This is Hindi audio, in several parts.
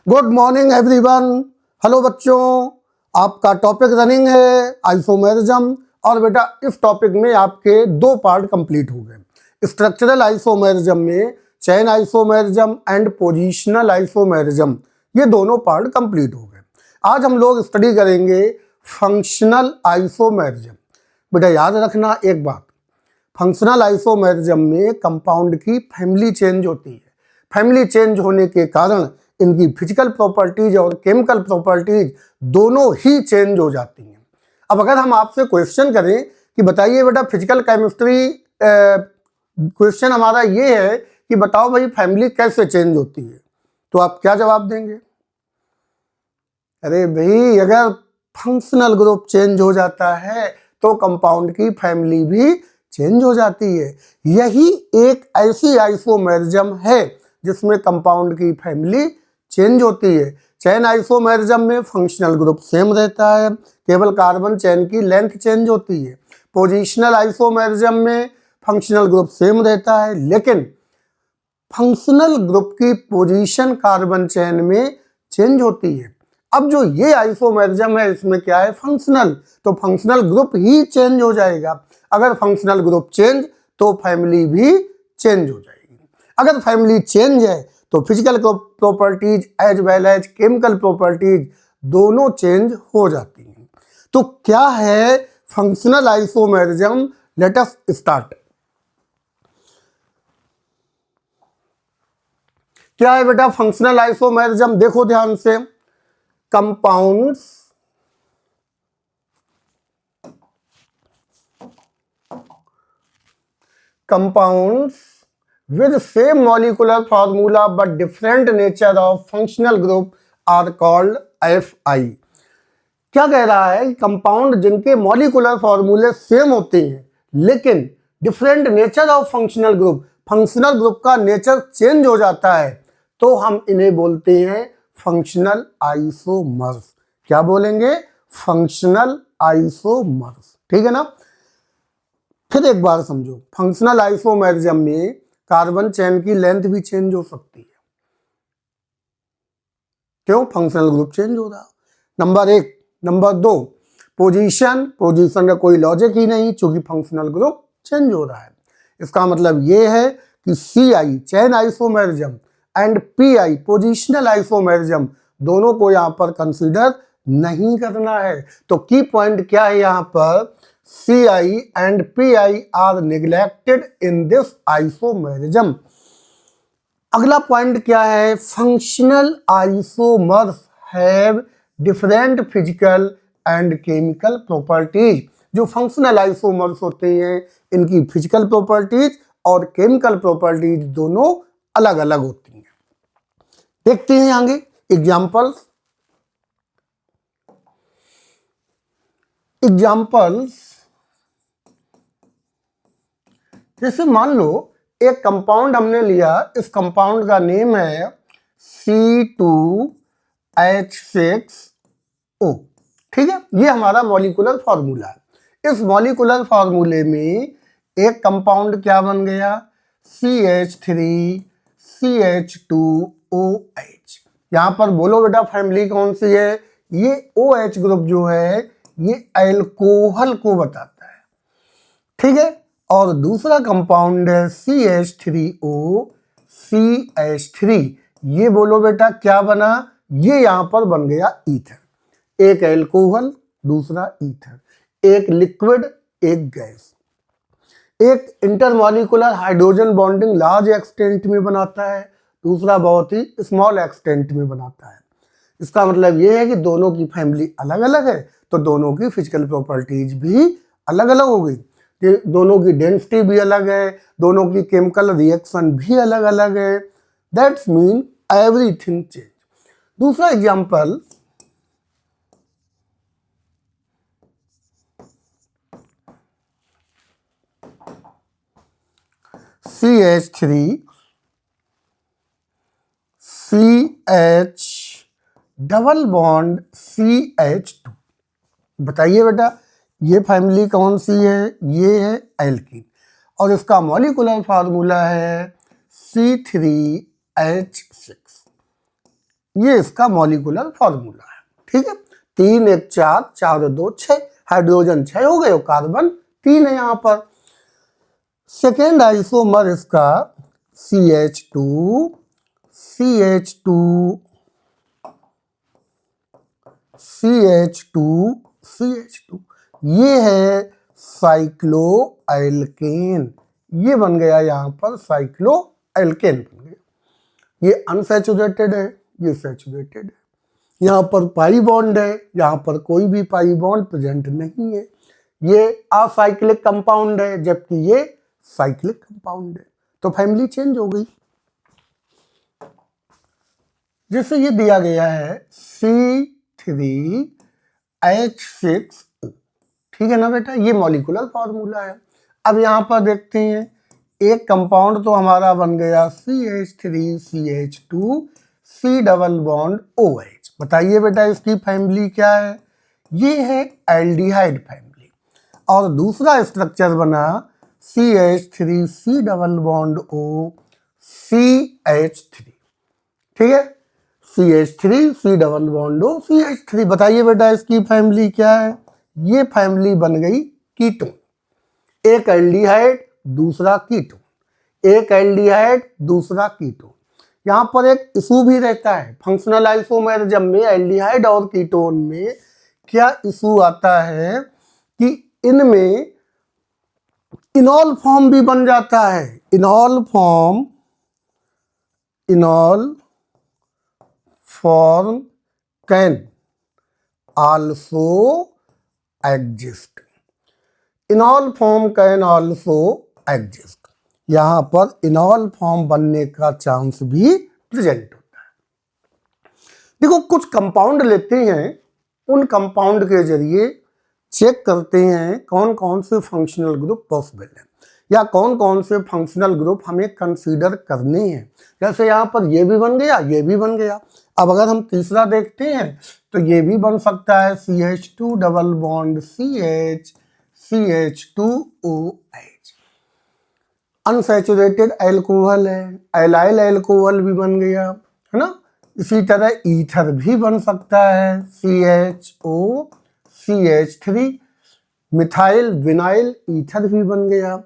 Good morning everyone. हेलो बच्चों, आपका टॉपिक रनिंग है आइसोमेरिज्म। और बेटा इस टॉपिक में आपके दो पार्ट कंप्लीट हो गए। स्ट्रक्चरल आइसोमेरिज्म में chain isomerism and positional isomerism, ये दोनों पार्ट कंप्लीट हो गए। आज हम लोग स्टडी करेंगे फंक्शनल आइसोमेरिज्म। बेटा याद रखना एक बात, फंक्शनल आइसोमेरिज्म में कंपाउंड की फैमिली चेंज होती है। फैमिली चेंज होने के कारण इनकी फिजिकल प्रॉपर्टीज और केमिकल प्रॉपर्टीज दोनों ही चेंज हो जाती हैं। अब अगर हम आपसे क्वेश्चन करें कि बताइए बेटा फिजिकल केमिस्ट्री, क्वेश्चन हमारा ये है कि बताओ भाई फैमिली कैसे चेंज होती है, तो आप क्या जवाब देंगे? अरे भाई, अगर फंक्शनल ग्रुप चेंज हो जाता है तो कंपाउंड की फैमिली भी चेंज हो जाती है। यही एक ऐसी आइसोमेरिज्म है जिसमें कंपाउंड की फैमिली चेंज होती है। चेन आइसोमेरिज्म में फंक्शनल ग्रुप सेम रहता है, केवल कार्बन चेन की लेंथ चेंज होती है। पोजिशनल आइसोमेरिज्म में फंक्शनल ग्रुप सेम रहता है, लेकिन फंक्शनल ग्रुप की पोजीशन कार्बन चेन में चेंज होती है। अब जो ये आइसोमेरिज्म है इसमें क्या है, फंक्शनल, तो फंक्शनल ग्रुप ही चेंज हो जाएगा। अगर फंक्शनल ग्रुप चेंज तो फैमिली भी चेंज हो जाएगी। अगर फैमिली चेंज है तो physical properties as well as chemical properties दोनों चेंज हो जाती हैं। तो क्या है functional isomerism? Let us start. क्या है बेटा फंक्शनल आइसोमेरिज्म? देखो ध्यान से, compounds with same molecular formula but different nature of functional group are called Fi। क्या कह रहा है? कंपाउंड जिनके मॉलिकुलर फॉर्मूले सेम होते हैं लेकिन different nature of functional group, functional group का नेचर चेंज हो जाता है, तो हम इन्हें बोलते हैं फंक्शनल आइसोमर्स। क्या बोलेंगे? Functional isomers. ठीक है ना? फिर एक बार समझो, फंक्शनल आइसोमेरिज्म में कार्बन चेन की लेंथ भी चेंज हो सकती है। क्यों? फंक्शनल ग्रुप चेंज हो रहा। नंबर एक। नंबर दो, पोजीशन का कोई लॉजिक ही नहीं, क्योंकि फंक्शनल ग्रुप चेंज हो रहा है। इसका मतलब ये है कि Ci chain isomerism and Pi positional isomerism दोनों को यहां पर कंसीडर नहीं करना है। तो की पॉइंट क्या है यहां पर? Ci and Pi are neglected in this isomerism। अगला पॉइंट क्या है? Functional isomers have different physical and chemical properties. जो फंक्शनल आइसोमर्स होते हैं इनकी फिजिकल प्रॉपर्टीज और केमिकल प्रॉपर्टीज दोनों अलग अलग होती हैं। देखते हैं आगे एग्जांपल्स। जैसे मान लो एक कंपाउंड हमने लिया, इस कंपाउंड का नेम है C2H6O। ठीक है, ये हमारा मॉलिक्यूलर फार्मूला है। इस मॉलिक्यूलर फार्मूले में एक कंपाउंड क्या बन गया? CH3CH2OH। यहां पर बोलो बेटा फैमिली कौन सी है? ये OH ग्रुप जो है ये एल्कोहल को बताता है। ठीक है, और दूसरा कंपाउंड है CH3OCH3। ये बोलो बेटा क्या बना? ये यहां पर बन गया ईथर। एक एल्कोहल, दूसरा ईथर, एक लिक्विड, एक गैस। एक intermolecular hydrogen bonding large extent में बनाता है, दूसरा बहुत ही स्मॉल एक्सटेंट में बनाता है। इसका मतलब ये है कि दोनों की फैमिली अलग अलग है, तो दोनों की फिजिकल प्रॉपर्टीज भी अलग अलग हो गई। दोनों की डेंसिटी भी अलग है, दोनों की केमिकल रिएक्शन भी अलग अलग है। That's mean everything change. दूसरा एग्जांपल, CH3CH डबल बॉन्ड CH2। बताइए बेटा ये फैमिली कौन सी है? ये है एल्कीन, और इसका मॉलिक्यूलर फार्मूला है C3H6। ये इसका मॉलिक्यूलर फॉर्मूला है। ठीक है, 3 1 4 4 2 6, हाइड्रोजन 6 हो गए और कार्बन 3 है यहाँ पर। सेकेंड आइसोमर इसका CH2 CH2 CH2 CH2, ये है साइक्लोएल्केन। ये बन गया यहाँ पर साइक्लोएल्केन बन गया। ये अनसैचुरेटेड है, ये सैचुरेटेड है। यहाँ पर पाई बॉन्ड है, यहाँ पर कोई भी पाई बॉन्ड प्रेजेंट नहीं है। ये असाइक्लिक कंपाउंड है जबकि ये साइक्लिक कंपाउंड है। तो फैमिली चेंज हो गई। जैसे ये दिया गया है C3H6O, ठीक है ना बेटा, ये मॉलिक्यूलर फॉर्मूला है। अब यहाँ पर देखते हैं, एक कंपाउंड तो हमारा बन गया CH3CH2 C double bond OH। बताइए बेटा इसकी फैमिली क्या है? ये है एल्डिहाइड फैमिली। और दूसरा स्ट्रक्चर बना CH3C double bond O CH3, ठीक है, CH3C double bond O CH3। बताइए बेटा इसकी फैमिली क्या है? ये फैमिली बन गई कीटोन। एक एल्डिहाइड दूसरा कीटोन, एक एल्डिहाइड दूसरा कीटोन। यहाँ पर एक इशू भी रहता है फंक्शनल आइसोमेरिज्म में, एल्डिहाइड और कीटोन में क्या इशू आता है कि इनमें इनॉल फॉर्म भी बन जाता है। इनॉल form can also exist. इनॉल form can also exist. यहाँ पर इनॉल फॉर्म बनने का चांस भी प्रेजेंट होता है। देखो, कुछ कंपाउंड लेते हैं, उन कंपाउंड के जरिए चेक करते हैं कौन कौन से फंक्शनल ग्रुप पॉसिबल हैं या कौन कौन से फंक्शनल ग्रुप हमें कंसीडर करने हैं। जैसे यहाँ पर ये भी बन गया, ये भी बन गया। अब अगर हम तीसरा देखते हैं तो ये भी बन सकता है CH2 double bond CH CH2OH। Unsaturated alcohol है, एलाइल एल्कोहल भी बन गया, है ना। इसी तरह ईथर भी बन सकता है CHO CH3, methyl vinyl ether भी बन गया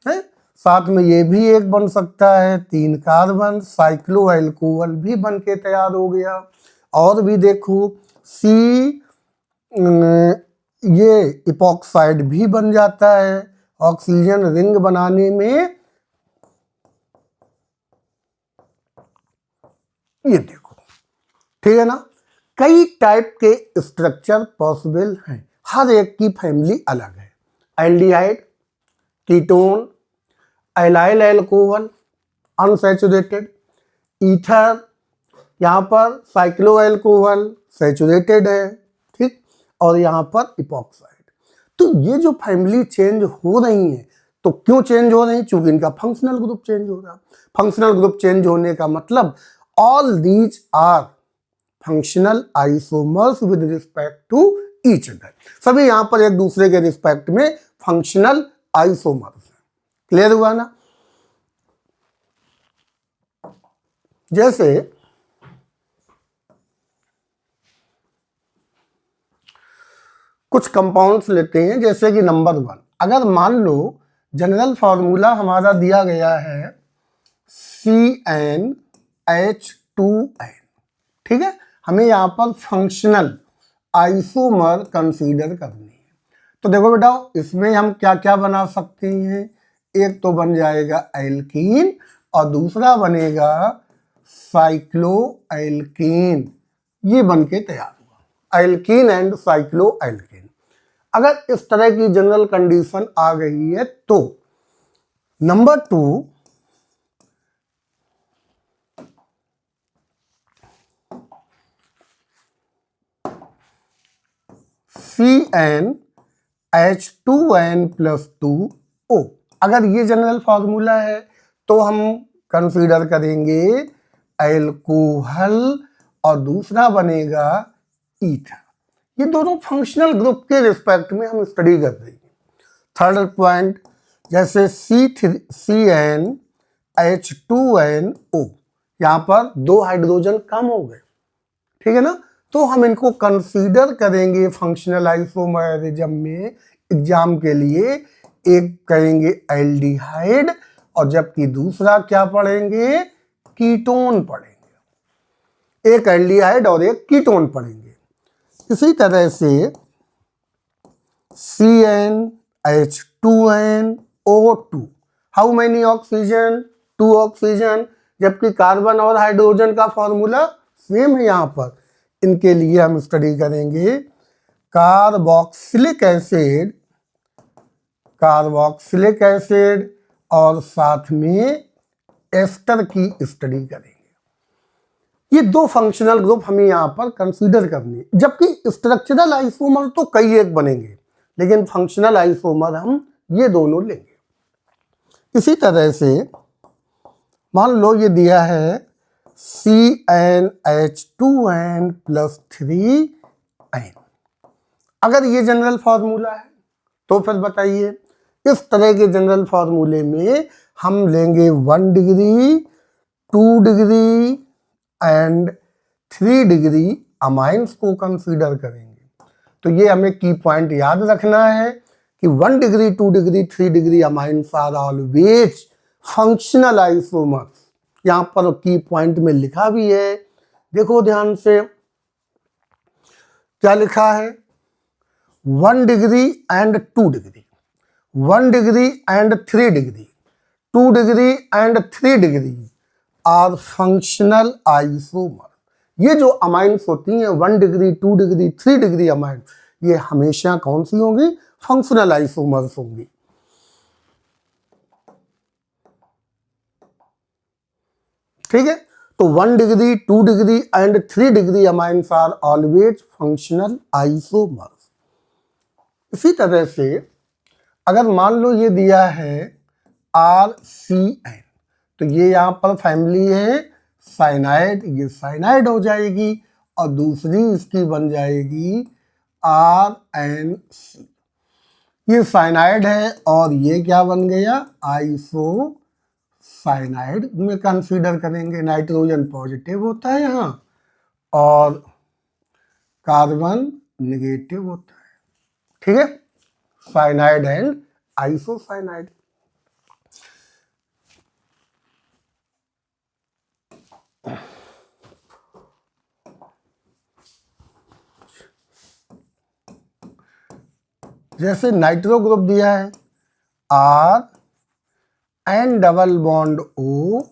है। साथ में ये भी एक बन सकता है 3 कार्बन साइक्लो एल्कोहल भी बन के तैयार हो गया। और भी देखो ये इपॉक्साइड भी बन जाता है ऑक्सीजन रिंग बनाने में। ये देखो, ठीक है ना, कई टाइप के स्ट्रक्चर पॉसिबल हैं, हर एक की फैमिली अलग है। Aldehyde, ketone, allyl alcohol, unsaturated, ether, यहाँ पर साइक्लो एल्कोहल सैचुरेटेड है, ठीक, और यहाँ पर इपॉक्साइड। तो ये जो फैमिली चेंज हो रही है, तो क्यों चेंज हो रही है? क्योंकि इनका फंक्शनल ग्रुप चेंज हो रहा। फंक्शनल ग्रुप चेंज होने का मतलब all these are functional isomers with respect to each other. सभी यहाँ पर एक दूसरे के रिस्पेक्ट में फंक्शनल आइसोमर्स हैं। क्लियर हुआ ना? जैसे कुछ कंपाउंड्स लेते हैं, जैसे कि नंबर 1, अगर मान लो जनरल फॉर्मूला हमारा दिया गया है CnH2n, ठीक है, हमें यहाँ पर फंक्शनल आइसोमर कंसीडर करनी है। तो देखो बेटा, इसमें हम क्या क्या बना सकते हैं? एक तो बन जाएगा एल्कीन और दूसरा बनेगा साइक्लोएल्कीन। ये बन के तैयार हुआ, एल्कीन एंड साइक्लोएल्कीन। अगर इस तरह की जनरल कंडीशन आ गई है तो नंबर 2, CnH2n+2O। अगर ये जनरल फॉर्मूला है तो हम कंसीडर करेंगे एल्कोहल और दूसरा बनेगा ईथर। ये दोनों फंक्शनल ग्रुप के रिस्पेक्ट में हम स्टडी कर रहे हैं। थर्ड पॉइंट, जैसे CnH2nO, यहाँ पर 2 हाइड्रोजन कम हो गए, ठीक है ना। तो हम इनको कंसीडर करेंगे फंक्शनल आइसोमेरिज्म में एग्जाम के लिए। एक करेंगे एल्डिहाइड और जबकि दूसरा क्या पढ़ेंगे, कीटोन पढ़ेंगे। एक एल्डिहाइड और एक कीटोन पढ़ेंगे। इसी तरह से CnH2nO2, how many oxygen, 2 oxygen, जबकि कार्बन और हाइड्रोजन का फॉर्मूला सेम है। यहाँ पर इनके लिए हम स्टडी करेंगे कार्बोक्सिलिक एसिड, कार्बोक्सिलिक एसिड और साथ में एस्टर की स्टडी करेंगे। ये 2 फंक्शनल ग्रुप हमें यहाँ पर कंसीडर करनी है, जबकि स्ट्रक्चरल आइसोमर तो कई एक बनेंगे, लेकिन फंक्शनल आइसोमर हम ये दोनों लेंगे। इसी तरह से मान लो ये दिया है CnH2n+3n। अगर ये जनरल फार्मूला है तो फिर बताइए, इस तरह के जनरल फार्मूले में हम लेंगे 1 degree, 2 degree and 3 degree amines को कंसीडर करेंगे। तो ये हमें की पॉइंट याद रखना है कि 1 degree, 2 degree, 3 degree amines are always functional isomers. यहाँ पर की पॉइंट में लिखा भी है, देखो ध्यान से क्या लिखा है, 1 degree and 2 degree, 1 degree and 3 degree, 2 degree and 3 degree are functional isomer. ये जो अमाइंस होती हैं 1 डिग्री, 2 डिग्री, 3 डिग्री अमाइंस, ये हमेशा कौन सी होंगी, फंक्शनल आइसोमर्स होंगी। ठीक है, तो 1 degree, 2 degree and 3 degree amines are always functional isomers. इसी तरह से अगर मान लो ये दिया है RCN, तो ये यहाँ पर फैमिली है साइनाइड, ये साइनाइड हो जाएगी और दूसरी इसकी बन जाएगी RNC। ये साइनाइड है और ये क्या बन गया, आइसो साइनाइड में कंसीडर करेंगे। नाइट्रोजन पॉजिटिव होता है यहाँ और कार्बन नेगेटिव होता है। ठीक है, साइनाइड एंड आइसोसाइनाइड। जैसे नाइट्रो ग्रुप दिया है R डबल बॉन्ड O,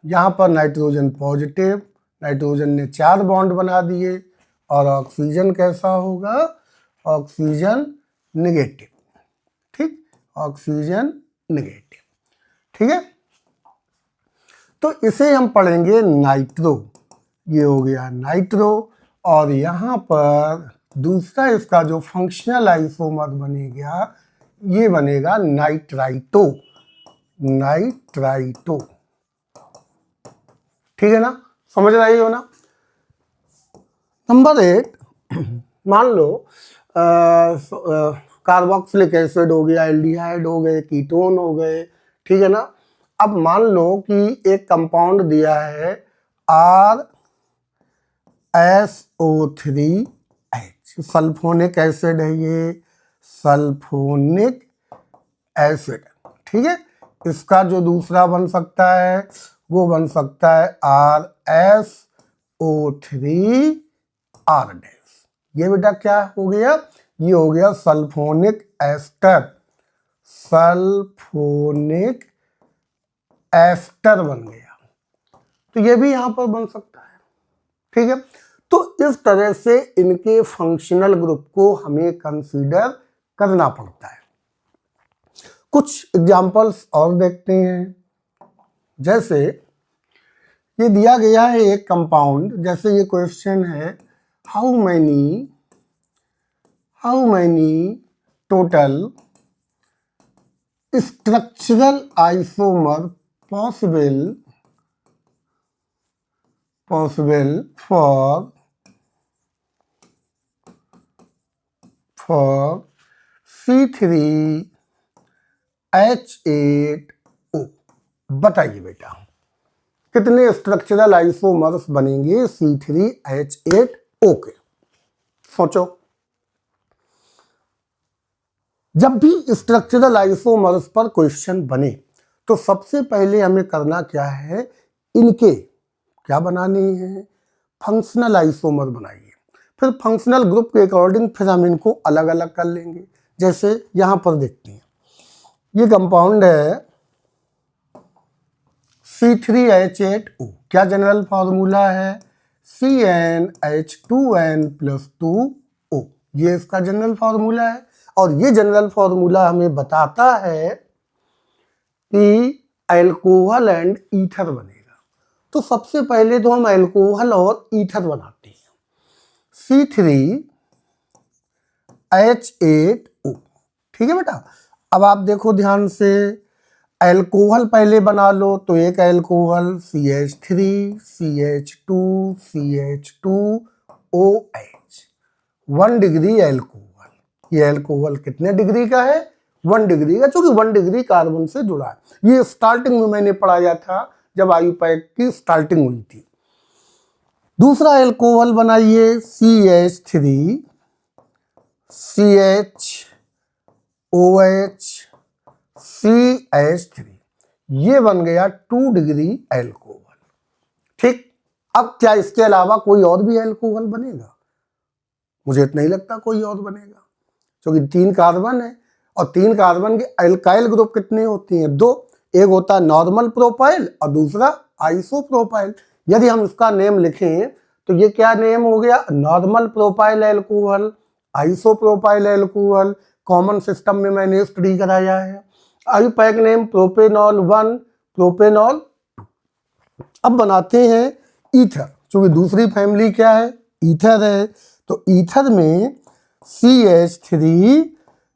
यहां पर नाइट्रोजन पॉजिटिव, नाइट्रोजन ने 4 बॉन्ड बना दिए और ऑक्सीजन कैसा होगा, ऑक्सीजन नेगेटिव। ठीक, ऑक्सीजन नेगेटिव। ठीक है, तो इसे हम पढ़ेंगे नाइट्रो। ये हो गया नाइट्रो और यहाँ पर दूसरा इसका जो फंक्शनल आइसोमर बनेगा ये बनेगा नाइट्राइटो, नाइट्राइटो। ठीक है ना, समझ रही हो ना। नंबर 8, मान लो कार्बोक्सिलिक एसिड हो गया, एल्डिहाइड हो गए, कीटोन हो गए। ठीक है ना, अब मान लो कि एक कंपाउंड दिया है RSO3H, सल्फोनिक एसिड है ये, सल्फोनिक एसिड। ठीक है, इसका जो दूसरा बन सकता है वो बन सकता है RSO3R-। ये बेटा क्या हो गया, ये हो गया सल्फोनिक एस्टर, सल्फोनिक एस्टर बन गया। तो ये भी यहां पर बन सकता है। ठीक है, तो इस तरह से इनके फंक्शनल ग्रुप को हमें कंसीडर करना पड़ता है। कुछ एग्जाम्पल्स और देखते हैं। जैसे ये दिया गया है एक कंपाउंड, जैसे ये क्वेश्चन है how many total structural isomer possible for C3H8O, बताइए बेटा कितने स्ट्रक्चरल आइसोमर्स बनेंगे C3H8O के? सोचो। जब भी स्ट्रक्चरल आइसोमर्स पर क्वेश्चन बने तो सबसे पहले हमें करना क्या है, इनके क्या बनाने हैं, फंक्शनल आइसोमर बनाइए। फिर फंक्शनल ग्रुप के अकॉर्डिंग फिर हम इनको अलग अलग कर लेंगे। जैसे यहां पर देखते हैं, ये कंपाउंड है C3H8O, क्या जनरल फार्मूला है, CnH2n+2O, ये इसका जनरल फार्मूला है। और ये जनरल फार्मूला हमें बताता है कि अल्कोहल एंड ईथर बनेगा। तो सबसे पहले तो हम अल्कोहल और ईथर बनाते हैं, C3H8O। ठीक है बेटा। अब आप देखो ध्यान से, अल्कोहल पहले बना लो तो एक alcohol CH3 CH2 CH2OH, 1 degree alcohol. ये अल्कोहल कितने डिग्री का है, 1 डिग्री का, क्योंकि 1 डिग्री कार्बन से जुड़ा है। ये स्टार्टिंग में मैंने पढ़ाया था जब आयुपैक की स्टार्टिंग हुई थी। दूसरा अल्कोहल बनाइए CH3 CHOH CH3, ये बन गया 2 डिग्री अल्कोहल। ठीक। अब क्या इसके अलावा कोई और भी अल्कोहल बनेगा? मुझे नहीं लगता कोई और बनेगा, क्योंकि 3 कार्बन है और 3 कार्बन के अल्काइल ग्रुप कितने होती हैं, 2। एक होता है नॉर्मल प्रोपाइल और दूसरा आइसोप्रोपाइल। यदि हम इसका नेम लिखें तो ये क्या नेम हो गया, normal propyl alcohol, isopropyl alcohol. Common system में मैंने स्टडी कराया है। IUPAC name propanol 1, propanol 2। अब बनाते हैं ईथर, क्योंकि दूसरी फैमिली क्या है, ईथर है। तो ईथर में CH3,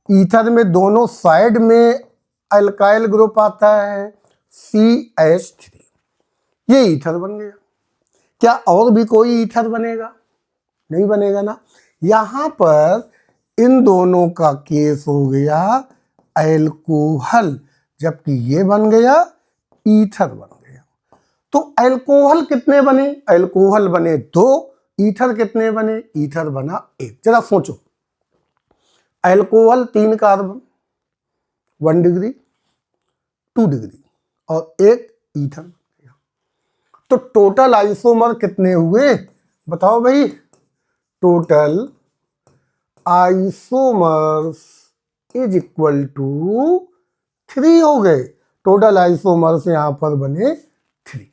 ईथर में दोनों साइड में अल्काइल ग्रुप आता है CH3, ये ईथर बन गया। क्या और भी कोई ईथर बनेगा? नहीं बनेगा ना। यहां पर इन दोनों का केस हो गया अल्कोहल, जबकि ये बन गया ईथर बन गया। तो अल्कोहल कितने बने, अल्कोहल बने 2, ईथर कितने बने, ईथर बना 1। जरा सोचो, अल्कोहल 3 कार्बन, 1 डिग्री 2 डिग्री और 1 ईथर, तो टोटल आइसोमर कितने हुए बताओ भाई। Total isomers is equal to 3 हो गए। टोटल आइसोमर्स यहां पर बने 3।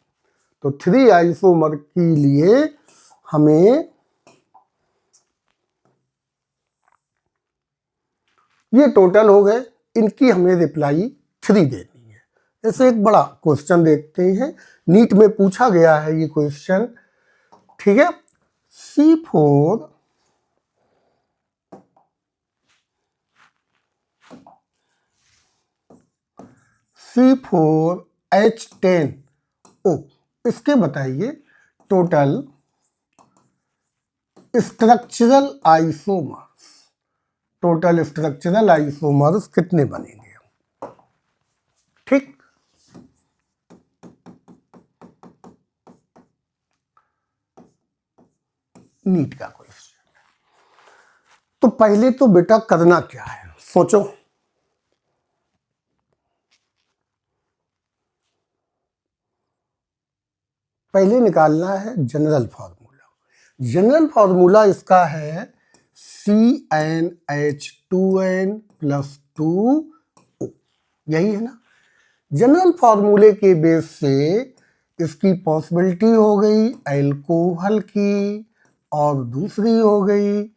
तो 3 आइसोमर के लिए हमें ये टोटल हो गए, इनकी हमें रिप्लाई 3 देनी है। ऐसे एक बड़ा क्वेश्चन देखते हैं, नीट में पूछा गया है ये क्वेश्चन। ठीक है, C4H10O, इसके बताइए total structural isomers, total structural isomers कितने बनेंगे। ठीक, नीट का क्वेश्चन। तो पहले तो बेटा करना क्या है, सोचो। पहले निकालना है जनरल फार्मूला। जनरल फार्मूला इसका है CnH2n+2O, यही है ना। जनरल फार्मूले के बेस से इसकी पॉसिबिलिटी हो गई अल्कोहल की और दूसरी हो गई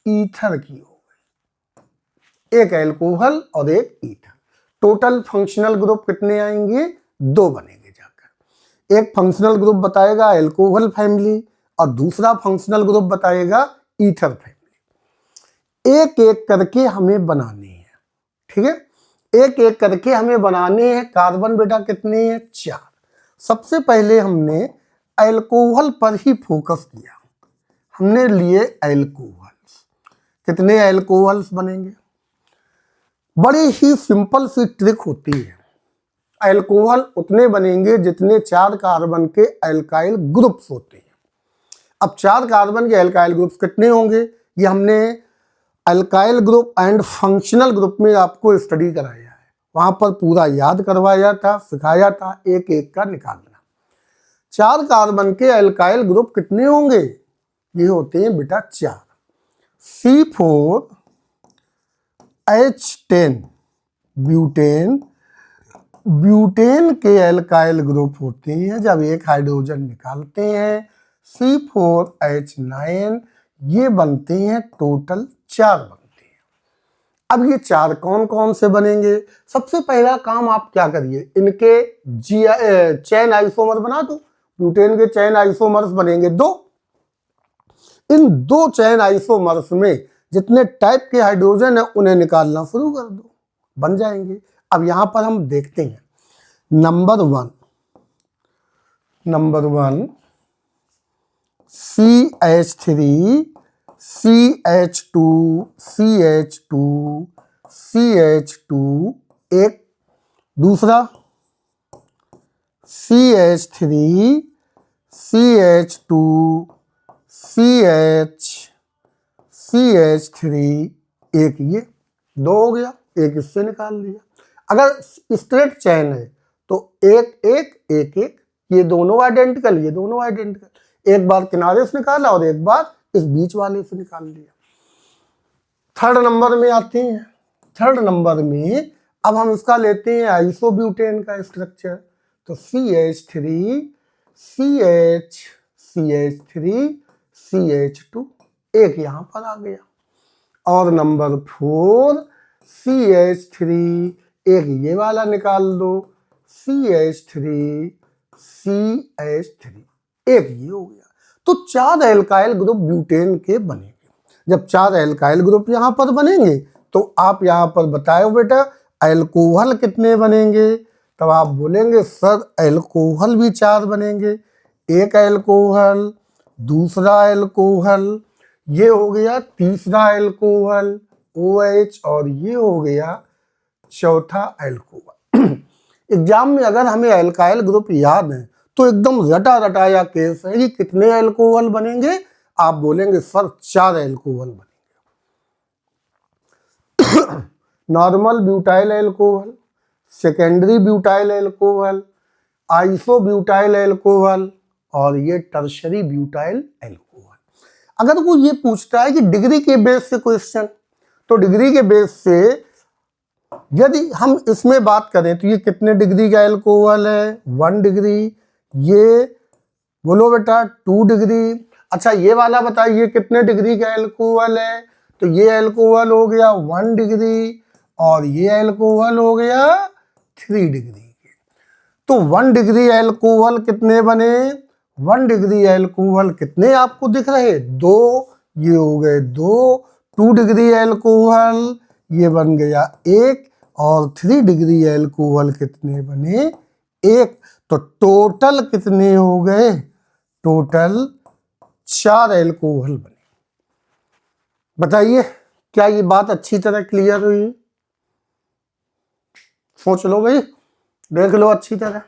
ईथर की हो गई, एक अल्कोहल और एक ईथर। टोटल फंक्शनल ग्रुप कितने आएंगे, 2 बनेंगे जाकर। एक फंक्शनल ग्रुप बताएगा अल्कोहल फैमिली और दूसरा फंक्शनल ग्रुप बताएगा ईथर फैमिली। एक एक करके हमें बनाने हैं। ठीक है, एक एक करके हमें बनाने हैं। कार्बन बेटा कितने हैं, 4। सबसे पहले हमने अल्कोहल पर ही फोकस किया, हमने लिए अल्कोहल्स। कितने अल्कोहल्स बनेंगे, बड़ी ही सिंपल सी ट्रिक होती है। अल्कोहल उतने बनेंगे जितने 4 कार्बन के अल्काइल ग्रुप्स होते हैं। अब 4 कार्बन के अल्काइल ग्रुप्स कितने होंगे, ये हमने alkyl group and functional group में आपको स्टडी कराया है, वहां पर पूरा याद करवाया था, सिखाया था, एक एक का निकालना। 4 कार्बन के अल्काइल ग्रुप कितने होंगे, ये होते हैं बेटा 4। C4H10 ब्यूटेन, ब्यूटेन के अल्काइल ग्रुप होते हैं, जब एक हाइड्रोजन निकालते हैं C4H9, ये बनते हैं टोटल 4 बनते हैं। अब ये 4 कौन कौन से बनेंगे, सबसे पहला काम आप क्या करिए, इनके चैन आइसोमर बना दो। ब्यूटेन के चैन आइसोमर्स बनेंगे 2, इन 2 चैन आइसोमर्स में जितने टाइप के हाइड्रोजन है उन्हें निकालना शुरू कर दो, बन जाएंगे। अब यहां पर हम देखते हैं number 1 CH3 CH2 CH2 CH2 एक, दूसरा CH3 CH2 CH3 एक, ये 2 हो गया, एक इससे निकाल लिया। अगर स्ट्रेट चैन है तो एक एक एक एक, ये दोनों आइडेंटिकल, ये दोनों आइडेंटिकल, एक बार किनारे से निकाला और एक बार इस बीच वाले से निकाल लिया। थर्ड नंबर में आते हैं। थर्ड नंबर में अब हम इसका लेते हैं आइसोब्यूटेन का स्ट्रक्चर, तो CH3 CH CH3 CH2 एक यहां पर आ गया, और नंबर 4 CH3 एक ये वाला निकाल दो, CH3 CH3 एक ये हो गया। तो 4 एल्काइल ग्रुप ब्यूटेन के बनेंगे। जब 4 एल्काइल ग्रुप यहां पर बनेंगे तो आप यहां पर बताओ बेटा अल्कोहल कितने बनेंगे, तब आप बोलेंगे सर अल्कोहल भी 4 बनेंगे। एक अल्कोहल, दूसरा अल्कोहल, ये हो गया तीसरा अल्कोहल OH, और ये हो गया चौथा अल्कोहल। एग्जाम में अगर हमें अल्काइल ग्रुप याद है तो एकदम रटा रटाया केस है कि कितने अल्कोहल बनेंगे, आप बोलेंगे सर 4 अल्कोहल बनेंगे। Normal butyl alcohol, secondary butyl alcohol, isobutyl alcohol, और ये टर्शरी ब्यूटाइल अल्कोहल। अगर वो ये पूछता है कि डिग्री के बेस से क्वेश्चन, तो डिग्री के बेस से यदि हम इसमें बात करें तो ये कितने डिग्री का अल्कोहल है, 1 डिग्री, ये बोलो बेटा 2 डिग्री। अच्छा ये वाला बताइए कितने डिग्री का अल्कोहल है, तो ये अल्कोहल हो गया 1 डिग्री, और ये अल्कोहल हो गया 3 डिग्री के। तो 1 डिग्री अल्कोहल कितने बने, 1 डिग्री अल्कोहल कितने आपको दिख रहे, 2, ये हो गए 2। 2 डिग्री अल्कोहल ये बन गया 1, और 3 डिग्री अल्कोहल कितने बने, 1। तो टोटल कितने हो गए, टोटल 4 अल्कोहल बने। बताइए क्या ये बात अच्छी तरह क्लियर हुई, सोच लो भाई, देख लो अच्छी तरह।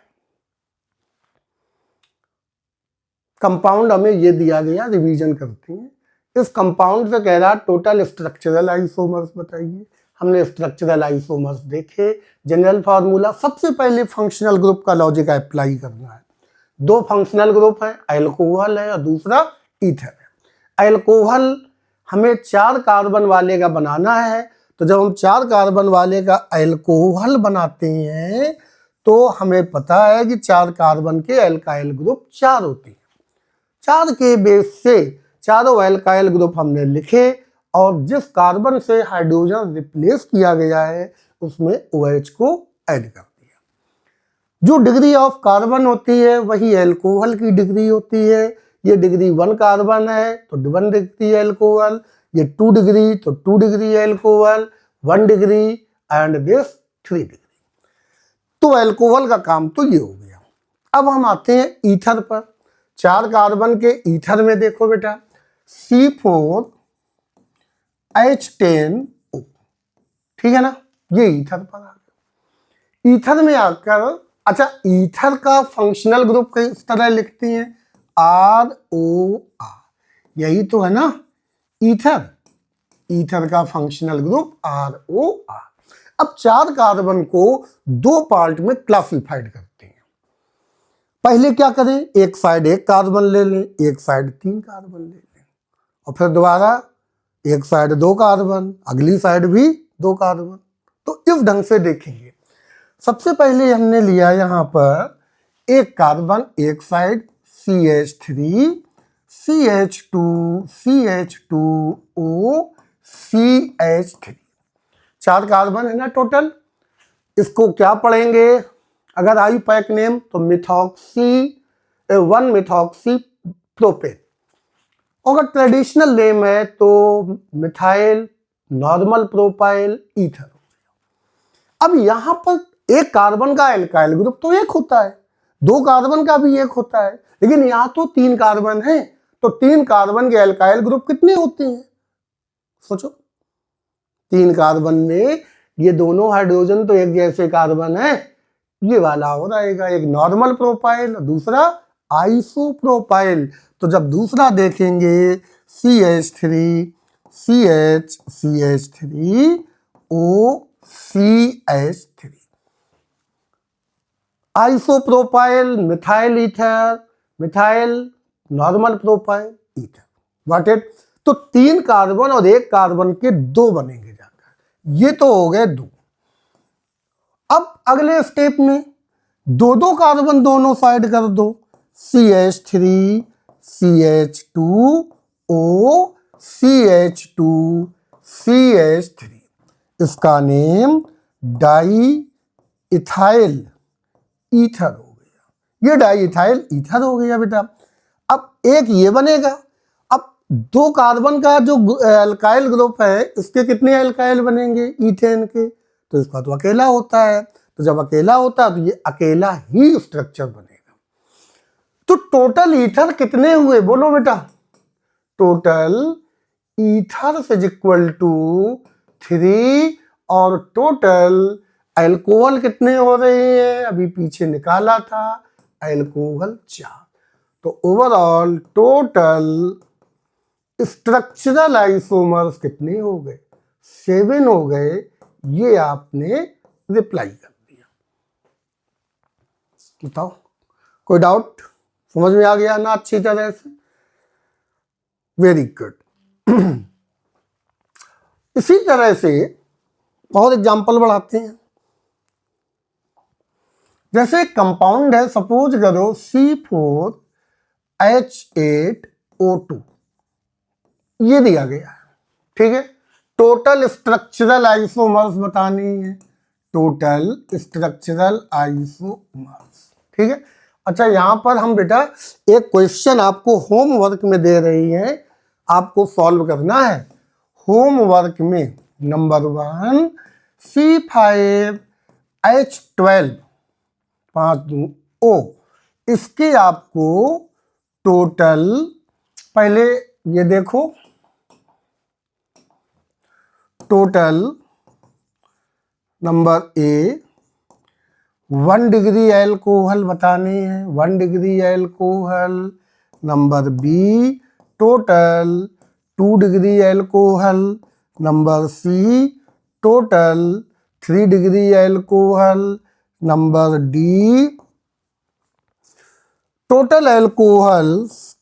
कंपाउंड हमें ये दिया गया, रिवीजन करते हैं। इस कंपाउंड से कह रहा टोटल स्ट्रक्चरल आइसोमर्स बताइए। हमने स्ट्रक्चरल आइसोमर्स देखे, जनरल फार्मूला, सबसे पहले फंक्शनल ग्रुप का लॉजिक अप्लाई करना है। 2 फंक्शनल ग्रुप है, अल्कोहल है और दूसरा ईथर है। अल्कोहल हमें 4 कार्बन वाले का बनाना है, तो जब हम 4 कार्बन वाले का अल्कोहल बनाते हैं तो हमें पता है कि 4 कार्बन के अल्काइल ग्रुप 4 होते हैं। 4 के बेस से चारों अल्काइल ग्रुप हमने लिखे, और जिस कार्बन से हाइड्रोजन रिप्लेस किया गया है उसमें OH को ऐड कर दिया। जो डिग्री ऑफ कार्बन होती है वही अल्कोहल की डिग्री होती है। ये डिग्री 1 कार्बन है तो 1 डिग्री अल्कोहल, ये 2 डिग्री तो 2 degree alcohol, 1 degree and this 3 degree. तो अल्कोहल का काम तो ये हो गया। अब हम आते हैं ईथर पर। 4 कार्बन के ईथर में देखो बेटा C4H10O, ठीक है ना, ये ईथर पर आ गया। ईथर में आकर, अच्छा ईथर का फंक्शनल ग्रुप किस तरह लिखते हैं, ROR, यही तो है ना ईथर, ईथर का फंक्शनल ग्रुप ROR। अब 4 कार्बन को 2 पार्ट में क्लासिफाइड करते हैं। पहले क्या करें, एक साइड 1 कार्बन ले लें, एक साइड 3 कार्बन ले लें, और फिर दोबारा एक साइड 2 कार्बन, अगली साइड भी 2 कार्बन। तो इस ढंग से देखेंगे। सबसे पहले हमने लिया यहाँ पर एक कार्बन एक side CH3, CH2, CH2O, CH3, 4 carbon है ना टोटल। इसको क्या पढ़ेंगे, अगर आई पैक नेम तो मिथॉक्सी 1 मिथॉक्सी प्रोपेन, अगर ट्रेडिशनल नेम है तो मिथाइल नॉर्मल प्रोपाइल ईथर। अब यहां पर एक कार्बन का एल्काइल ग्रुप तो एक होता है, 2 कार्बन का भी एक होता है, लेकिन यहां तो 3 कार्बन है, तो 3 कार्बन के एल्काइल ग्रुप कितने होते हैं, सोचो। 3 कार्बन में ये दोनों हाइड्रोजन तो एक जैसे कार्बन है, ये वाला हो रहेगा, एक नॉर्मल प्रोपाइल, दूसरा आइसोप्रोपाइल। तो जब दूसरा देखेंगे CH3, CH, CH3, O, CH3, isopropyl methyl ether, methyl normal propyl ether, what it. तो 3 कार्बन और 1 कार्बन के 2 बनेंगे जाकर, ये तो हो गए 2। अब अगले स्टेप में 2 कार्बन दोनों साइड कर दो, CH3, CH2O, CH2, CH3, इसका नेम डाई इथाइल ईथर हो गया, ये डाई इथाइल ईथर हो गया बेटा। अब एक ये बनेगा, अब 2 कार्बन का जो एल्काइल ग्रुप है, इसके कितने एल्काइल बनेंगे ईथेन के, तो इसका तो अकेला होता है, तो जब अकेला होता है तो ये अकेला ही स्ट्रक्चर बनेगा। तो टोटल ईथर कितने हुए बोलो बेटा, total ether is equal to 3, और टोटल अल्कोहल कितने हो रहे हैं, अभी पीछे निकाला था, अल्कोहल 4। तो ओवरऑल टोटल स्ट्रक्चरल आइसोमर्स कितने हो गए, 7 हो गए। ये आपने रिप्लाई कर दिया। बताओ कोई डाउट, समझ में आ गया ना अच्छी तरह से, वेरी गुड। इसी तरह से और एग्जांपल बढ़ाते हैं। जैसे कंपाउंड है, सपोज करो C4H8O2, ये दिया गया है, ठीक है। टोटल स्ट्रक्चरल आइसोमर्स बतानी है, टोटल स्ट्रक्चरल आइसोमर्स, ठीक है। अच्छा यहां पर हम बेटा एक क्वेश्चन आपको होमवर्क में दे रही हैं, आपको सॉल्व करना है। होमवर्क में नंबर 1 C5H12 5 O, इसके आपको टोटल, पहले ये देखो total number A 1 degree alcohol बताने हैं, 1 degree alcohol. Number B total 2 degree alcohol. Number C total 3 degree alcohol. Number D total alcohols,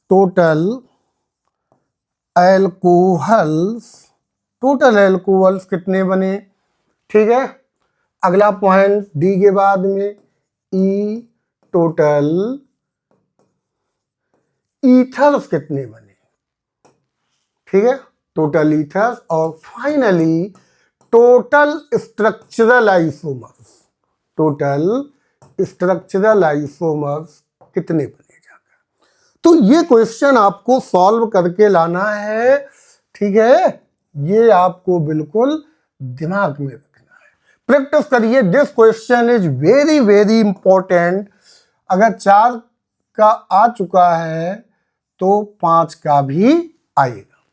total alcohols कितने बने, ठीक है। अगला पॉइंट डी के बाद में ई टोटल ईथर्स कितने बने, ठीक है, टोटल ईथर्स। और finally total structural isomers, total structural isomers कितने बने जाकर। तो ये क्वेश्चन आपको सॉल्व करके लाना है, ठीक है, ये आपको बिल्कुल दिमाग में रखना है, प्रैक्टिस करिए। This question is very very important. अगर 4 का आ चुका है तो 5 का भी आएगा,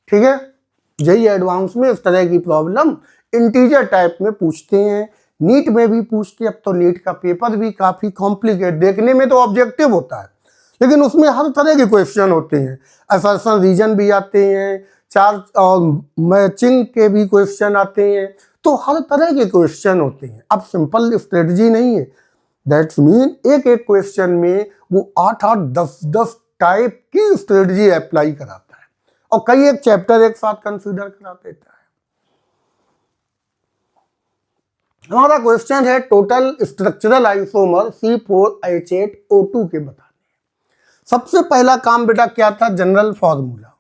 ठीक है। जेईई एडवांस में इस तरह की प्रॉब्लम इंटीजर टाइप में पूछते हैं, नीट में भी पूछती है। अब तो नीट का पेपर भी काफ़ी कॉम्प्लिकेट, देखने में तो ऑब्जेक्टिव होता है लेकिन उसमें हर तरह के क्वेश्चन होते हैं, असर्शन रीजन भी आते हैं, चार और मैचिंग के भी क्वेश्चन आते हैं, तो हर तरह के क्वेश्चन होते हैं। अब सिंपल स्ट्रेटजी नहीं है, दैट्स मीन एक एक क्वेश्चन में वो 8-8 10-10 टाइप की स्ट्रेटजी अप्लाई कराता है और कई एक चैप्टर एक साथ कंसीडर करा देता है। हमारा क्वेश्चन है टोटल स्ट्रक्चरल आइसोमर C4H8O2 के बताने। सबसे पहला काम बेटा क्या था, जनरल फॉर्मूला।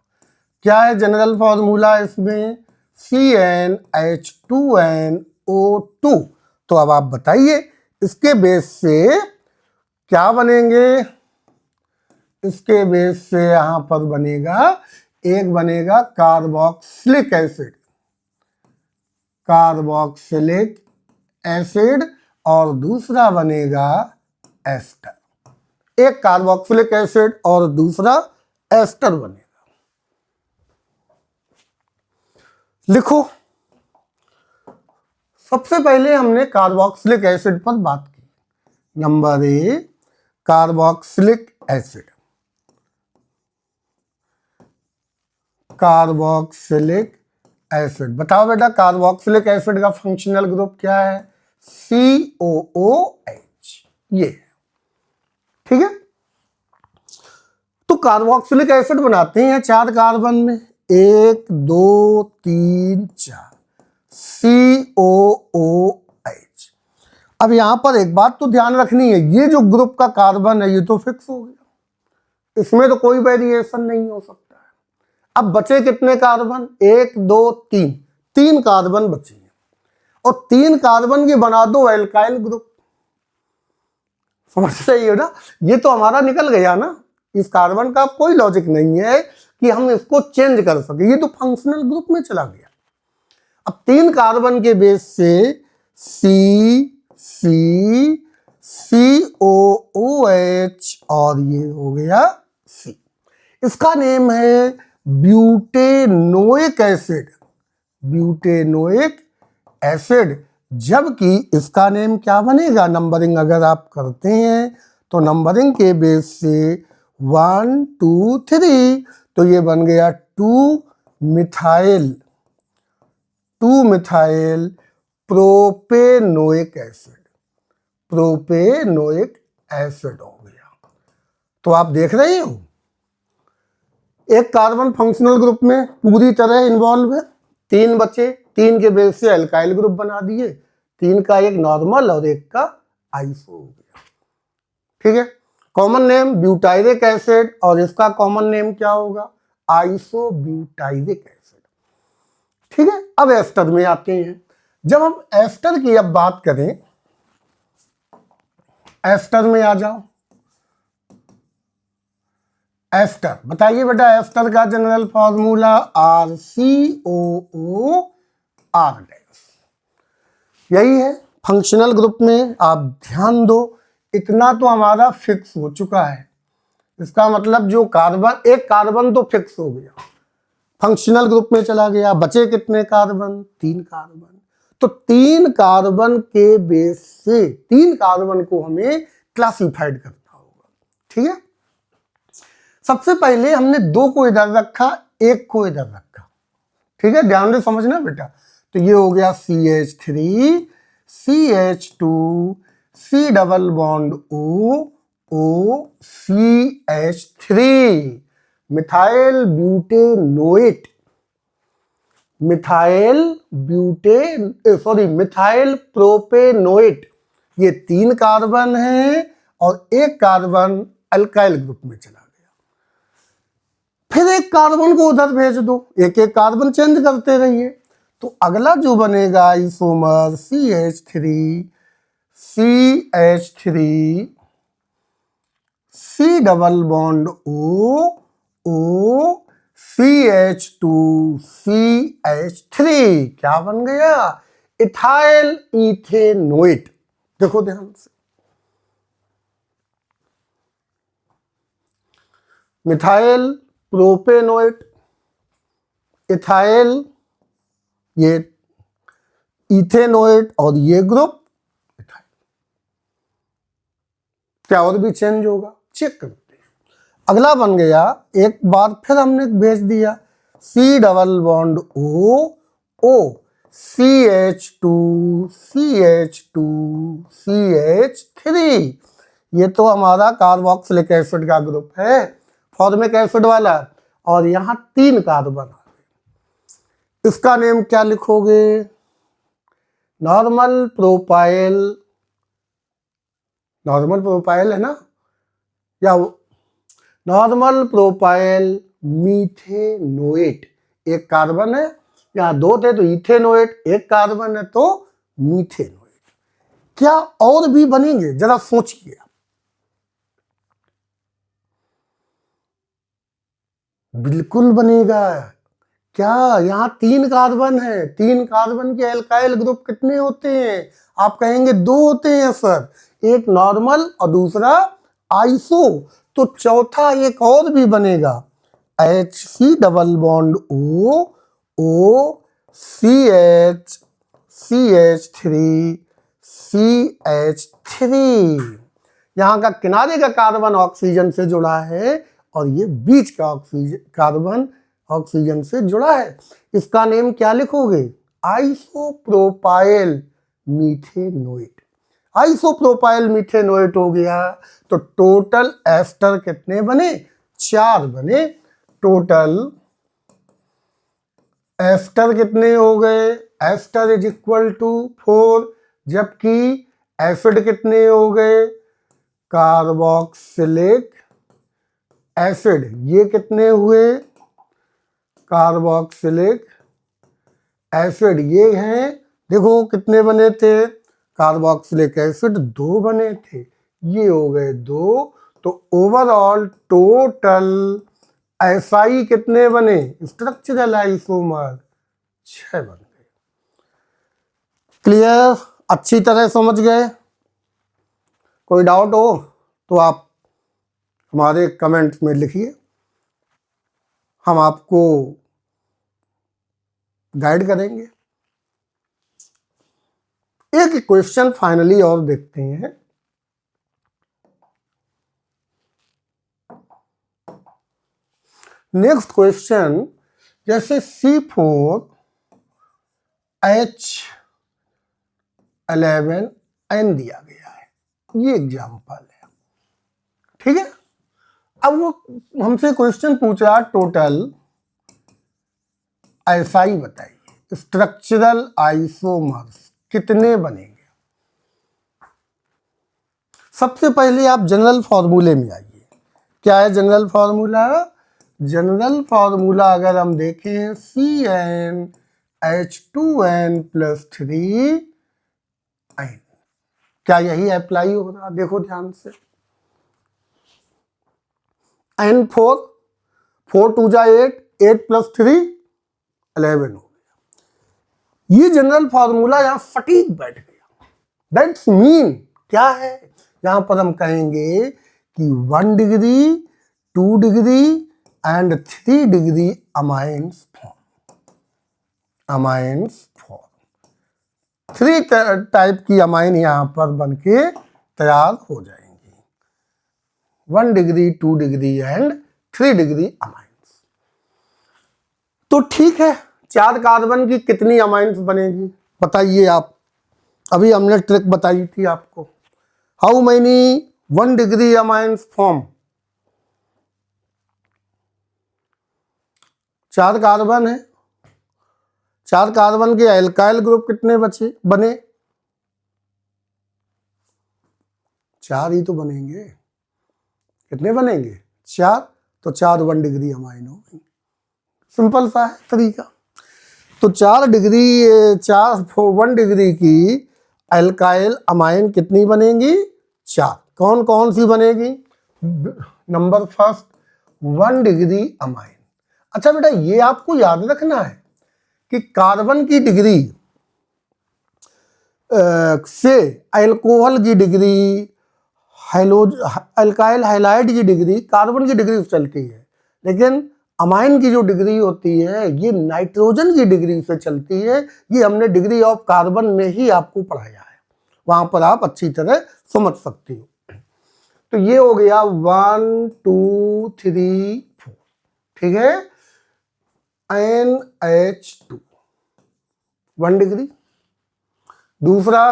क्या है जनरल फॉर्मूला इसमें, CnH2nO2। तो अब आप बताइए इसके बेस से क्या बनेंगे, इसके बेस से यहां पर बनेगा, एक बनेगा कार्बोक्सिलिक एसिड, कार्बोक्सिलिक एसिड, और दूसरा बनेगा एस्टर। एक कार्बोक्सिलिक एसिड और दूसरा एस्टर बनेगा। लिखो, सबसे पहले हमने कार्बोक्सिलिक एसिड पर बात की। Number A carboxylic acid, carboxylic acid बताओ बेटा, कार्बोक्सिलिक एसिड का फंक्शनल ग्रुप क्या है, COOH, ये ठीक है। तो कार्बोक्सिलिक एसिड बनाते हैं 4 कार्बन में, 1 2 3 4, COOH। अब यहां पर एक बात तो ध्यान रखनी है, ये जो ग्रुप का कार्बन है ये तो फिक्स हो गया, इसमें तो कोई वेरिएशन नहीं हो सकता है। अब बचे कितने कार्बन, 1 2 3, 3 कार्बन बचे हैं और 3 कार्बन की बना दो एल्काइल ग्रुप। समझ रही हो ना, ये तो हमारा निकल गया ना, इस कार्बन का कोई लॉजिक नहीं है कि हम इसको चेंज कर सके, ये तो फंक्शनल ग्रुप में चला गया। अब 3 कार्बन के बेस से COOH और ये हो गया C। इसका नेम है ब्यूटेनोइक एसिड, ब्यूटेनोइक एसिड, जबकि इसका नेम क्या बनेगा, नंबरिंग अगर आप करते हैं तो नंबरिंग के बेस से 1 2 3, तो ये बन गया 2 methyl propanoic acid, propanoic acid हो गया। तो आप देख रहे हो एक कार्बन फंक्शनल ग्रुप में पूरी तरह इन्वॉल्व है, 3 बचे, 3 के बेस से एल्काइल ग्रुप बना दिए, 3 का एक नॉर्मल और एक का आइसो हो गया। ठीक है, कॉमन नेम ब्यूटाइरिक एसिड और इसका कॉमन नेम क्या होगा, आइसोब्यूटाइरिक एसिड। ठीक है, अब एस्टर में आते हैं। जब हम एस्टर की अब बात करें, एस्टर में आ जाओ। एस्टर बताइए बेटा, एस्टर का जनरल फॉर्मूला RCOOR। यही है फंक्शनल ग्रुप में। आप ध्यान दो, इतना तो हमारा फिक्स हो चुका है, इसका मतलब जो कार्बन, एक कार्बन तो फिक्स हो गया, फंक्शनल ग्रुप में चला गया। बचे कितने कार्बन, 3 कार्बन। तो 3 कार्बन के बेस से 3 कार्बन को हमें क्लासिफाइड करना होगा। ठीक है, सबसे पहले हमने 2 को इधर रखा, 1 को इधर रखा। ठीक है, ध्यान से समझना बेटा। तो ये हो गया CH3 CH2 C double bond O CH3, methyl butanoate, methyl propanoate. ये 3 कार्बन है और 1 कार्बन अल्काइल ग्रुप में चला गया। फिर 1 कार्बन को उधर भेज दो, एक एक कार्बन चेंज करते रहिए। तो अगला जो बनेगा isomer CH3 C double bond O CH2 CH3, क्या बन गया, इथाइल इथेनोएट। देखो ध्यान से, मिथाइल प्रोपेनोएट, इथाइल, ये इथेनोएट और ये ग्रुप क्या और भी चेंज होगा, चेक करते हैं। अगला बन गया, एक बार फिर हमने भेज दिया C double bond O CH2 CH2 CH3। ये तो हमारा कार्बोक्सिलिक एसिड का ग्रुप है, फॉर्मिक एसिड वाला, और यहाँ 3 कार्बन आ गए। इसका नेम क्या लिखोगे? नॉर्मल प्रोपाइल, नॉर्मल प्रोपाइल है ना, या नॉर्मल प्रोपाइल मीथेनोएट। एक कार्बन है, यहाँ 2 थे तो इथेनोएट, एक कार्बन है तो मीथेनोएट। क्या और भी बनेंगे? जरा सोचिए। बिल्कुल बनेगा। क्या यहाँ 3 कार्बन है, 3 कार्बन के एल्काइल ग्रुप कितने होते हैं? आप कहेंगे 2 होते हैं सर, एक नॉर्मल और दूसरा आइसो, तो चौथा एक और भी बनेगा, HC double bond O CH CH3 CH3। यहाँ का किनारे का कार्बन ऑक्सीजन से जुड़ा है और ये बीच का कार्बन ऑक्सीजन से जुड़ा है। इसका नेम क्या लिखोगे? आइसोप्रोपाइल मीथेनोएट। आइसोप्रोपाइल मीथेनोएट हो गया। तो टोटल एस्टर कितने बने? 4 बने। टोटल एस्टर कितने हो गए? Ester is equal to 4। जबकि एसिड कितने हो गए? कार्बोक्सिलिक एसिड, ये कितने हुए? कार्बोक्सिलिक एसिड ये हैं, देखो कितने बने थे? कार्बोक्सिलिक एसिड 2 बने थे, ये हो गए 2। तो ओवरऑल टोटल एसआई कितने बने? स्ट्रक्चरल आइसोमर 6 बन गए। क्लियर? अच्छी तरह समझ गए? कोई डाउट हो तो आप हमारे कमेंट्स में लिखिए, हम आपको गाइड करेंगे। एक क्वेश्चन फाइनली और देखते हैं। नेक्स्ट क्वेश्चन, जैसे C4H11N दिया गया है, ये एग्जाम्पल है, ठीक है। अब वो हमसे क्वेश्चन पूछ रहा टोटल एसआई बताइए, स्ट्रक्चरल आइसोमर्स कितने बनेंगे। सबसे पहले आप जनरल फॉर्मूले में आइए। क्या है जनरल फॉर्मूला? जनरल फॉर्मूला अगर हम देखें CnH2n+3n, क्या यही अप्लाई हो रहा? देखो ध्यान से, N4, 4 2 जा 8, 8 + 3 11 हो गया। ये जनरल फॉर्मूला यहाँ सटीक बैठ गया। दैट्स मीन क्या है? यहाँ पर हम कहेंगे कि 1 degree 2 degree and 3 degree amines form, 3 type की अमाइन यहाँ पर बनके तैयार हो जाएंगी। 1 degree 2 degree and 3 degree amines. तो ठीक है, 4 कार्बन की कितनी अमाइंस बनेगी बताइए आप। अभी हमने ट्रिक बताई थी आपको। How many 1 degree amines form? 4 carbon है, 4 कार्बन के एल्काइल ग्रुप कितने बने? 4 ही तो बनेंगे। कितने बनेंगे? 4। तो 4 1 डिग्री अमाइन हो गई। सिंपल सा है तरीका। तो 1 डिग्री की एल्काइल अमाइन कितनी बनेंगी? 4। कौन कौन सी बनेगी? Number first 1 degree amine. अच्छा बेटा, ये आपको याद रखना है कि कार्बन की डिग्री से अल्कोहल की डिग्री, अल्काइल हैलाइड की डिग्री, कार्बन की डिग्री चलती है, लेकिन अमाइन की जो डिग्री होती है ये नाइट्रोजन की डिग्री से चलती है। ये हमने डिग्री ऑफ कार्बन में ही आपको पढ़ाया है, वहां पर आप अच्छी तरह समझ सकते हो। तो ये हो गया 1 2 3 4, ठीक है, NH2 1 डिग्री। दूसरा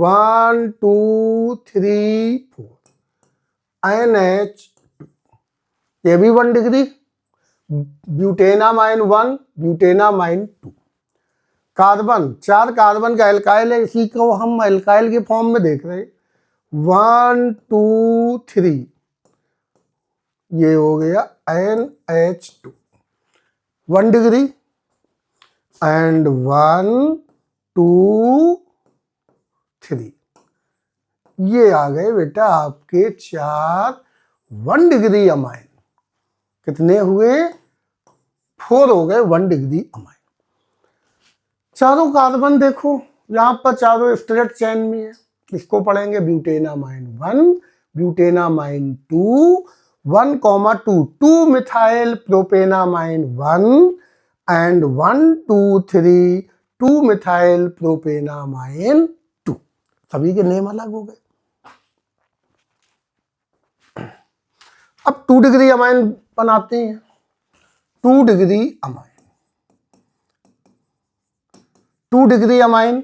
1 2 3 4 NH2, ये भी 1 डिग्री। ब्यूटेनामाइन 1 ब्यूटेनामाइन 2। कार्बन, 4 कार्बन का एल्काइल है, इसी को हम एल्काइल के फॉर्म में देख रहे हैं। 1 2 3, ये हो गया NH2 1 डिग्री। एंड 1 2 3, ये आ गए बेटा आपके 4 1 डिग्री अमाइन। कितने हुए? 4 हो गए 1 डिग्री अमाइन। चारों कार्बन देखो यहां पर चारों स्ट्रेट चेन में है, इसको पढ़ेंगे ब्यूटेनामाइन 1 ब्यूटेनामाइन 2 1, 2 2 methyl propanamine 1 and 1 2 3 2 methyl propanamine 2। सभी के नेम अलग हो गए। अब 2 डिग्री अमाइन बनाते हैं। 2 degree amine, 2 degree amine,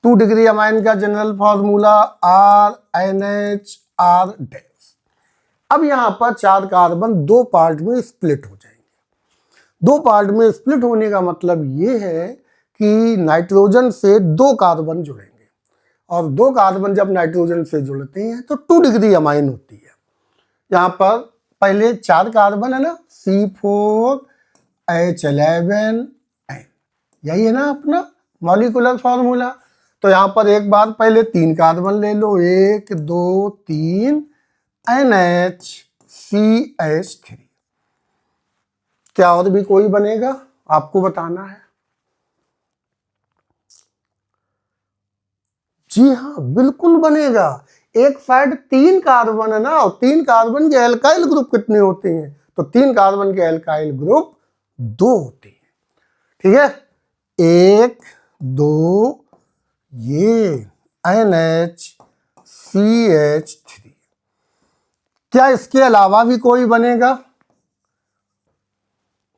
2 degree amine का जनरल फॉर्मूला RNHR डैश। अब यहां पर 4 कार्बन 2 पार्ट में स्प्लिट हो जाएंगे। 2 पार्ट में स्प्लिट होने का मतलब ये है कि नाइट्रोजन से 2 कार्बन जुड़ेंगे, और 2 कार्बन जब नाइट्रोजन से जुड़ते हैं तो 2 डिग्री अमाइन होती है। यहाँ पर पहले 4 कार्बन है ना, C4H11N, यही है ना अपना मॉलिक्यूलर फॉर्मूला। तो यहाँ पर एक बार पहले 3 कार्बन ले लो, 1 2 3 NHCH3। क्या और भी कोई बनेगा? आपको बताना है। जी हाँ, बिल्कुल बनेगा। एक साइड 3 कार्बन है ना, और 3 कार्बन के एल्काइल ग्रुप कितने होते हैं? तो 3 कार्बन के एल्काइल ग्रुप 2 होते हैं, ठीक है। 1 2, ये NHCH3। क्या इसके अलावा भी कोई बनेगा?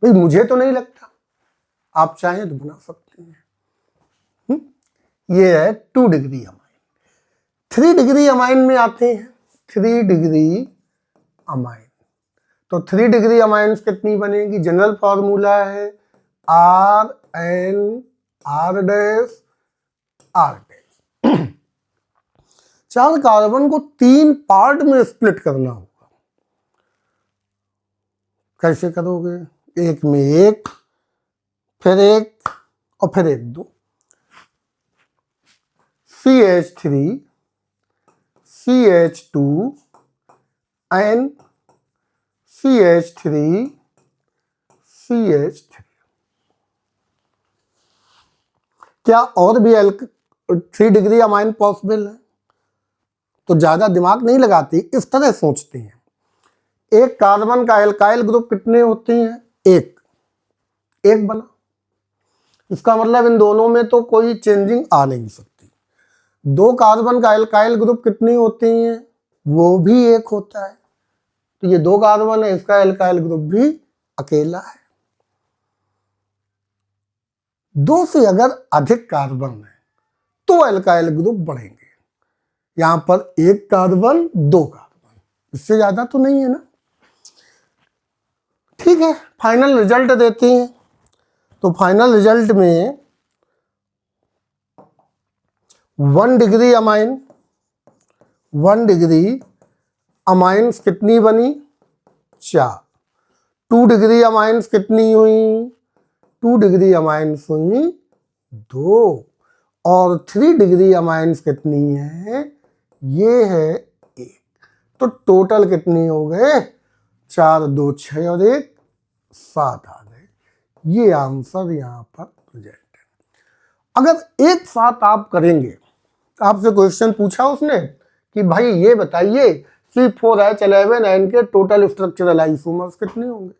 भाई मुझे तो नहीं लगता, आप चाहें तो बना सकते हैं। ये है 2 डिग्री अमाइन। 3 डिग्री अमाइन में आते हैं। 3 डिग्री अमाइन, तो 3 डिग्री अमाइन कितनी बनेगी? जनरल फॉर्मूला है RNR dash R dash. 4 carbon को 3 पार्ट में स्प्लिट करना होगा। कैसे करोगे? एक में 1, फिर 1 और फिर 1 2। CH3 CH2 and CH3 CH3। क्या और भी 3 डिग्री अमाइन पॉसिबल है? तो ज्यादा दिमाग नहीं लगाते, इस तरह सोचते हैं। एक कार्बन का एल्काइल ग्रुप कितने होते हैं? 1 बना। इसका मतलब इन दोनों में तो कोई चेंजिंग आ नहीं सकती। 2 कार्बन का एल्काइल ग्रुप कितने होते हैं? वो भी 1 होता है। तो ये 2 कार्बन है, इसका एल्काइल ग्रुप भी अकेला है। 2 से अगर अधिक कार्बन है तो एल्काइल ग्रुप बढ़ेंगे। यहां पर 1 कार्बन 2 कार्बन, इससे ज्यादा तो नहीं है ना। ठीक है, फाइनल रिजल्ट देते हैं। तो फाइनल रिजल्ट में 1 डिग्री अमाइन, 1 डिग्री अमाइंस कितनी बनी? 4। 2 डिग्री अमाइंस कितनी हुई? 2 डिग्री अमाइंस हुई 2। और 3 डिग्री अमाइंस कितनी है? ये है 1। तो टोटल कितने हो गए? 4 2 6 और 1 7 आ गए। ये आंसर यहाँ पर रिजल्ट है। अगर एक साथ आप करेंगे, आपसे क्वेश्चन पूछा उसने कि भाई ये बताइए C4H11N के टोटल स्ट्रक्चरल आइसोमर्स कितने होंगे?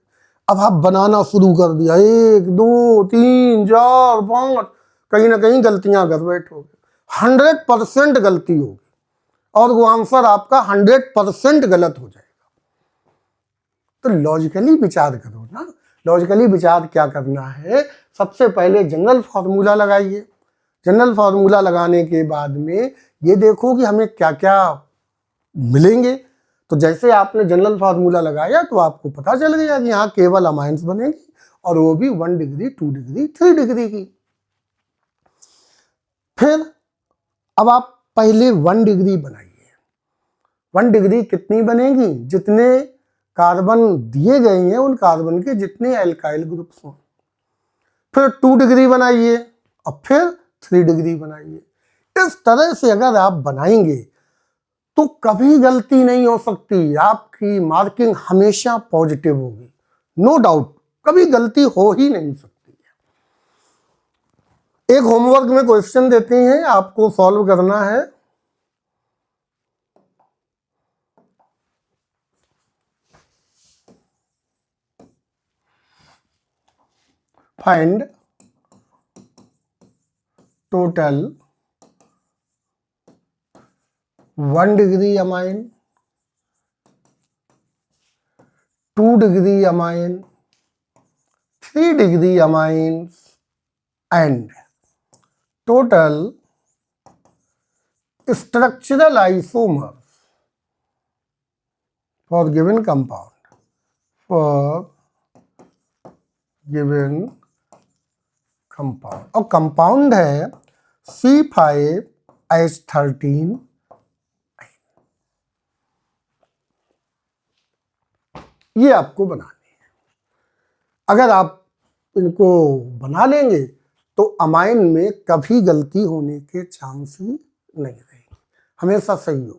अब आप बनाना शुरू कर दिया, 1 2 3 4 5, कहीं ना कहीं गलतियां कर बैठोगे। 100% गलती होगी। और वो आंसर आपका 100% गलत हो जाएगा। तो लॉजिकली विचार करो ना। लॉजिकली विचार क्या करना है, सबसे पहले जनरल फार्मूला लगाइए। जनरल फार्मूला लगाने के बाद में ये देखो कि हमें क्या क्या मिलेंगे। तो जैसे आपने जनरल फार्मूला लगाया तो आपको पता चल गया कि यहाँ केवल अमाइंस बनेंगी, और वो भी 1 डिग्री, 2 डिग्री, 3 डिग्री की। फिर अब आप पहले 1 डिग्री बनाइए। 1 डिग्री कितनी बनेगी, जितने कार्बन दिए गए हैं उन कार्बन के जितने एल्काइल ग्रुप्स हों। फिर 2 डिग्री बनाइए और फिर 3 डिग्री बनाइए। इस तरह से अगर आप बनाएंगे तो कभी गलती नहीं हो सकती, आपकी मार्किंग हमेशा पॉजिटिव होगी, नो डाउट, कभी गलती हो ही नहीं सकती है। एक होमवर्क में क्वेश्चन देते हैं, आपको सॉल्व करना है। Find total 1 degree amine, 2 degree amine, 3 degree amines and total structural isomers for given compound, for given compound, और कंपाउंड है C5H13। ये आपको बनानी है। अगर आप इनको बना लेंगे तो अमाइन में कभी गलती होने के चांस ही नहीं रहेंगे, हमेशा सही होंगे।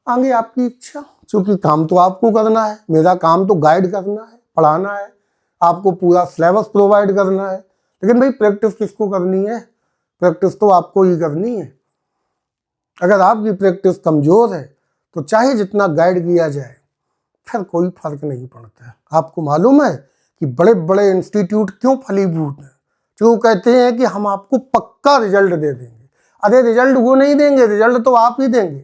आगे आपकी इच्छा, क्योंकि काम तो आपको करना है, मेरा काम तो गाइड करना है, पढ़ाना है, आपको पूरा सिलेबस प्रोवाइड करना है। लेकिन भाई प्रैक्टिस किसको करनी है, प्रैक्टिस तो आपको ही करनी है। अगर आपकी प्रैक्टिस कमज़ोर है तो चाहे जितना गाइड किया जाए फिर कोई फर्क नहीं पड़ता है। आपको मालूम है कि बड़े बड़े इंस्टीट्यूट क्यों फलीभूत हैं, जो कहते हैं कि हम आपको पक्का रिजल्ट दे देंगे। अरे रिजल्ट वो नहीं देंगे, रिजल्ट तो आप ही देंगे।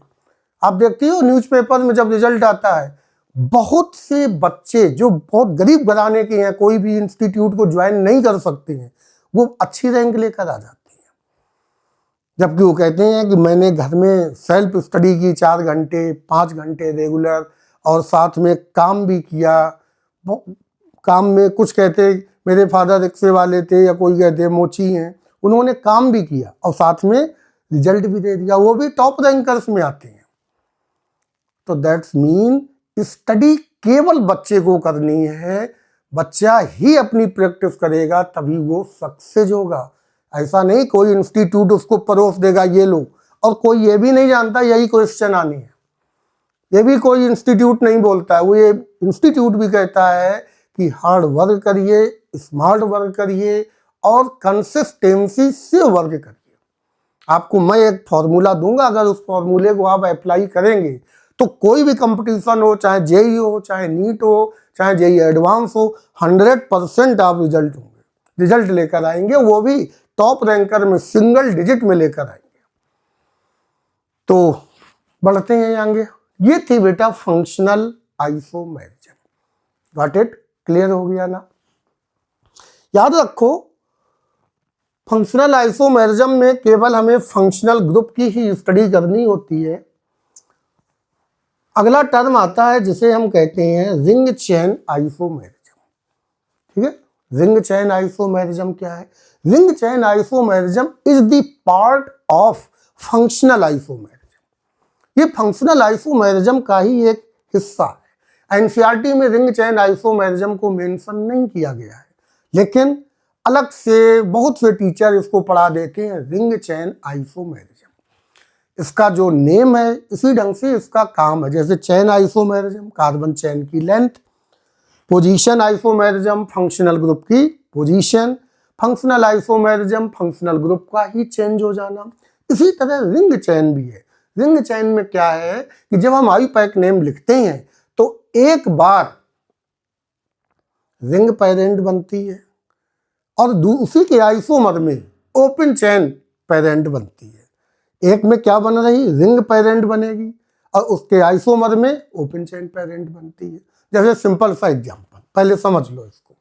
आप देखती हो न्यूज़पेपर में जब रिजल्ट आता है, बहुत से बच्चे जो बहुत गरीब घराने के हैं, कोई भी इंस्टीट्यूट को ज्वाइन नहीं कर सकते हैं, वो अच्छी रैंक लेकर आ जाते हैं। जबकि वो कहते हैं कि मैंने घर में सेल्फ स्टडी की 4 घंटे 5 घंटे रेगुलर, और साथ में काम भी किया। काम में कुछ कहते मेरे फादर रिक्शे वाले थे, या कोई कहते मोची हैं, उन्होंने काम भी किया और साथ में रिजल्ट भी दे दिया, वो भी टॉप रैंकर्स में आते हैं। तो दैट्स मीन स्टडी केवल बच्चे को करनी है, बच्चा ही अपनी प्रैक्टिस करेगा तभी वो सक्सेस होगा। ऐसा नहीं कोई इंस्टीट्यूट उसको परोस देगा ये लो, और कोई ये भी नहीं जानता यही क्वेश्चन आनी है, ये भी कोई इंस्टीट्यूट नहीं बोलता है। वो ये इंस्टीट्यूट भी कहता है कि हार्ड वर्क करिए, स्मार्ट वर्क करिए और कंसिस्टेंसी से वर्क करिए। आपको मैं एक फॉर्मूला दूंगा, अगर उस फॉर्मूले को आप अप्लाई करेंगे तो कोई भी कंपटीशन हो, चाहे जेई हो, चाहे नीट हो, चाहे जेई एडवांस हो, 100% आप रिजल्ट होंगे, रिजल्ट लेकर आएंगे, वो भी टॉप रैंकर में सिंगल डिजिट में लेकर आएंगे। तो बढ़ते हैं आगे। ये थी बेटा functional isomerism. Got it? Clear हो गया ना? याद रखो फंक्शनल आइसोमेरिज्म में केवल हमें फंक्शनल ग्रुप की ही स्टडी करनी होती है। अगला टर्म आता है जिसे हम कहते हैं रिंग चेन आइसोमेरिज्म। ठीक है, रिंग चेन आइसोमेरिज्म क्या है? Ring chain isomerism is the part of functional isomerism. ये फंक्शनल आइसोमेरिज्म का ही एक हिस्सा है। एनसीईआरटी में रिंग चेन आइसोमेरिज्म को मेंशन नहीं किया गया है, लेकिन अलग से बहुत से टीचर इसको पढ़ा देते हैं रिंग चेन आइसोमेरिज्म। इसका जो नेम है इसी ढंग से इसका काम है। जैसे चेन आइसोमेरिज्म, कार्बन चेन की length, position isomerism, functional group की position, functional isomerism, functional group का ही चेंज हो जाना। इसी तरह रिंग चेन भी है। रिंग चेन में क्या है कि जब हम आईयूपैक नेम लिखते हैं तो एक बार रिंग पेरेंट बनती है और उसी के आइसोमर में ओपन चेन पेरेंट बनती है। एक में क्या बन रही, रिंग पेरेंट बनेगी, और उसके आइसोमर में ओपन चेन पेरेंट बनती है। जैसे सिंपल सा एग्जांपल पहले समझ लो इसको।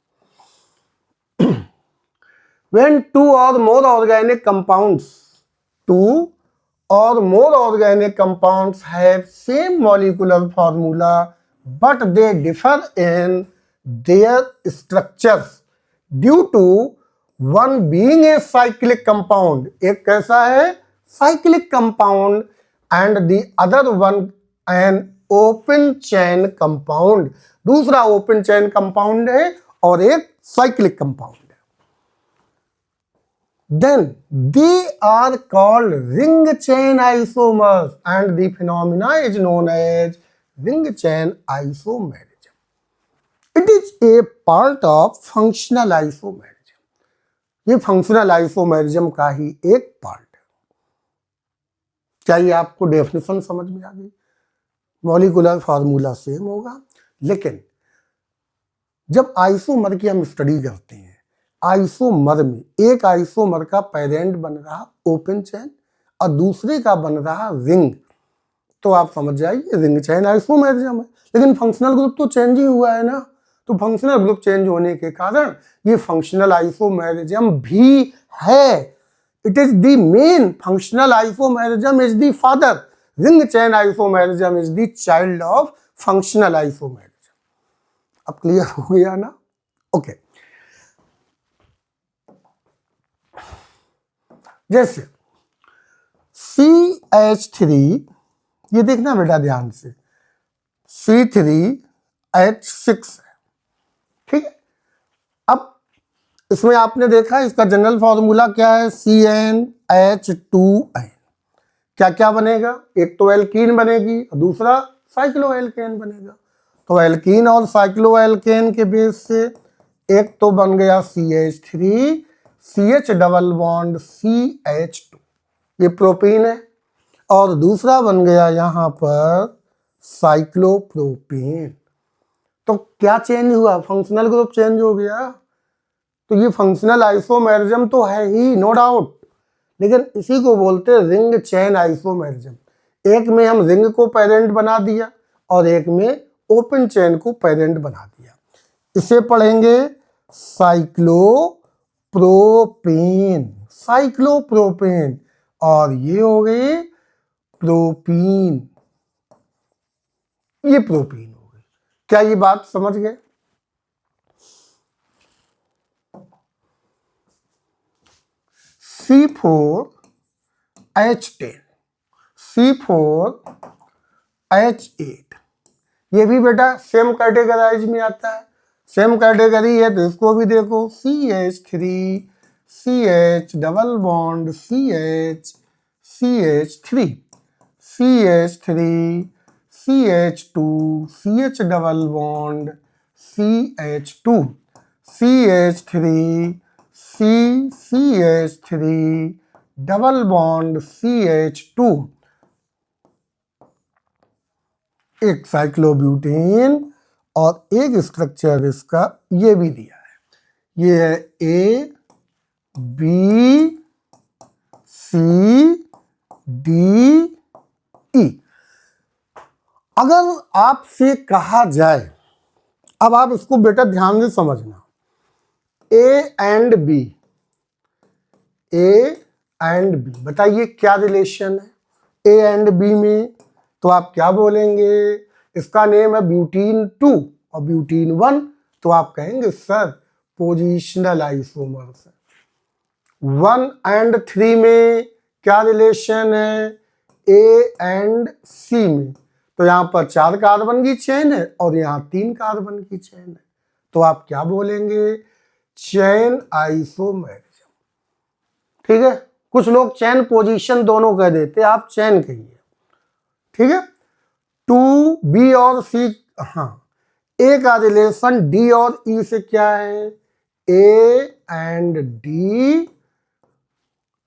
When two or more organic compounds, two or more organic compounds have same molecular formula, but they differ in their structures due to one being a cyclic compound, एक कैसा है, cyclic compound, and the other one an open chain compound, दूसरा open chain compound है और एक cyclic compound है। Then they are called ring chain isomers and the phenomena is known as ring chain isomerism. It is a part of functional isomerism. ये functional isomerism का ही एक पार्ट है। क्या ये आपको डेफिनेशन समझ में आ गई? मॉलिक्यूलर फार्मूला सेम होगा, लेकिन जब आइसोमर की हम स्टडी करते हैं, आइसोमर में एक आइसोमर का पेरेंट बन रहा ओपन चेन और दूसरे का बन रहा रिंग, तो आप समझ जाइए रिंग चेन आइसोमेरिज्म है। लेकिन फंक्शनल ग्रुप तो चेंज ही हुआ है ना, तो फंक्शनल ग्रुप चेंज होने के कारण ये फंक्शनल आइसोमेरिज्म भी है। It is the main, functional isomerism is the father, ring chain isomerism is the child of functional isomerism. अब क्लियर हो गया ना? ओके। जैसे CH3, ये देखना बेटा ध्यान से, C3H6 है, ठीक है। अब इसमें आपने देखा इसका जनरल फॉर्मूला क्या है, CnH2n। क्या क्या बनेगा, एक तो एल्कीन बनेगी और दूसरा साइक्लोएल्केन बनेगा। तो एल्कीन और साइक्लोएल्केन के बेस से एक तो बन गया CH3, CH double bond CH2, ये प्रोपीन है, और दूसरा बन गया यहाँ पर साइक्लोप्रोपेन। तो क्या चेंज हुआ, फंक्शनल ग्रुप चेंज हो गया। तो ये फंक्शनल आइसोमेरिज्म तो है ही, नो डाउट, लेकिन इसी को बोलते हैं रिंग चेन आइसोमेरिज्म। एक में हम रिंग को पेरेंट बना दिया और एक में ओपन चेन को पेरेंट बना दिया। इसे पढ़ेंगे साइक्लोप्रोपेन, साइक्लोप्रोपेन, और ये हो गए प्रोपीन, ये प्रोपीन हो गई। क्या ये बात समझ गए? C4H10, C4H8, ये भी बेटा सेम कैटेगराइज में आता है, सेम कैटेगरी है, तो इसको भी देखो CH3, CH double bond CH, CH3, CH3, CH2, CH double bond CH2, CH3, CH3 double bond CH2, एक साइक्लोब्यूटेन और एक स्ट्रक्चर इसका ये भी दिया है, ये है A, B, C, D, E। अगर आपसे कहा जाए, अब आप इसको बेटा ध्यान से समझना, A and B, A and B, बताइए क्या रिलेशन है A एंड B में? तो आप क्या बोलेंगे, इसका नेम है ब्यूटीन 2 और ब्यूटीन 1, तो आप कहेंगे सर पोजिशनल आइसोमर्स है। 1 एंड 3 में क्या रिलेशन है, A एंड C में? तो यहाँ पर 4 कार्बन की चेन है और यहाँ 3 कार्बन की चेन है, तो आप क्या बोलेंगे, चेन आइसोमेरिज्म। ठीक है, कुछ लोग चेन पोजीशन दोनों कह देते, आप चेन कहिए, ठीक है। 2B और C, हाँ, A का रिलेशन D और E से क्या है, A and D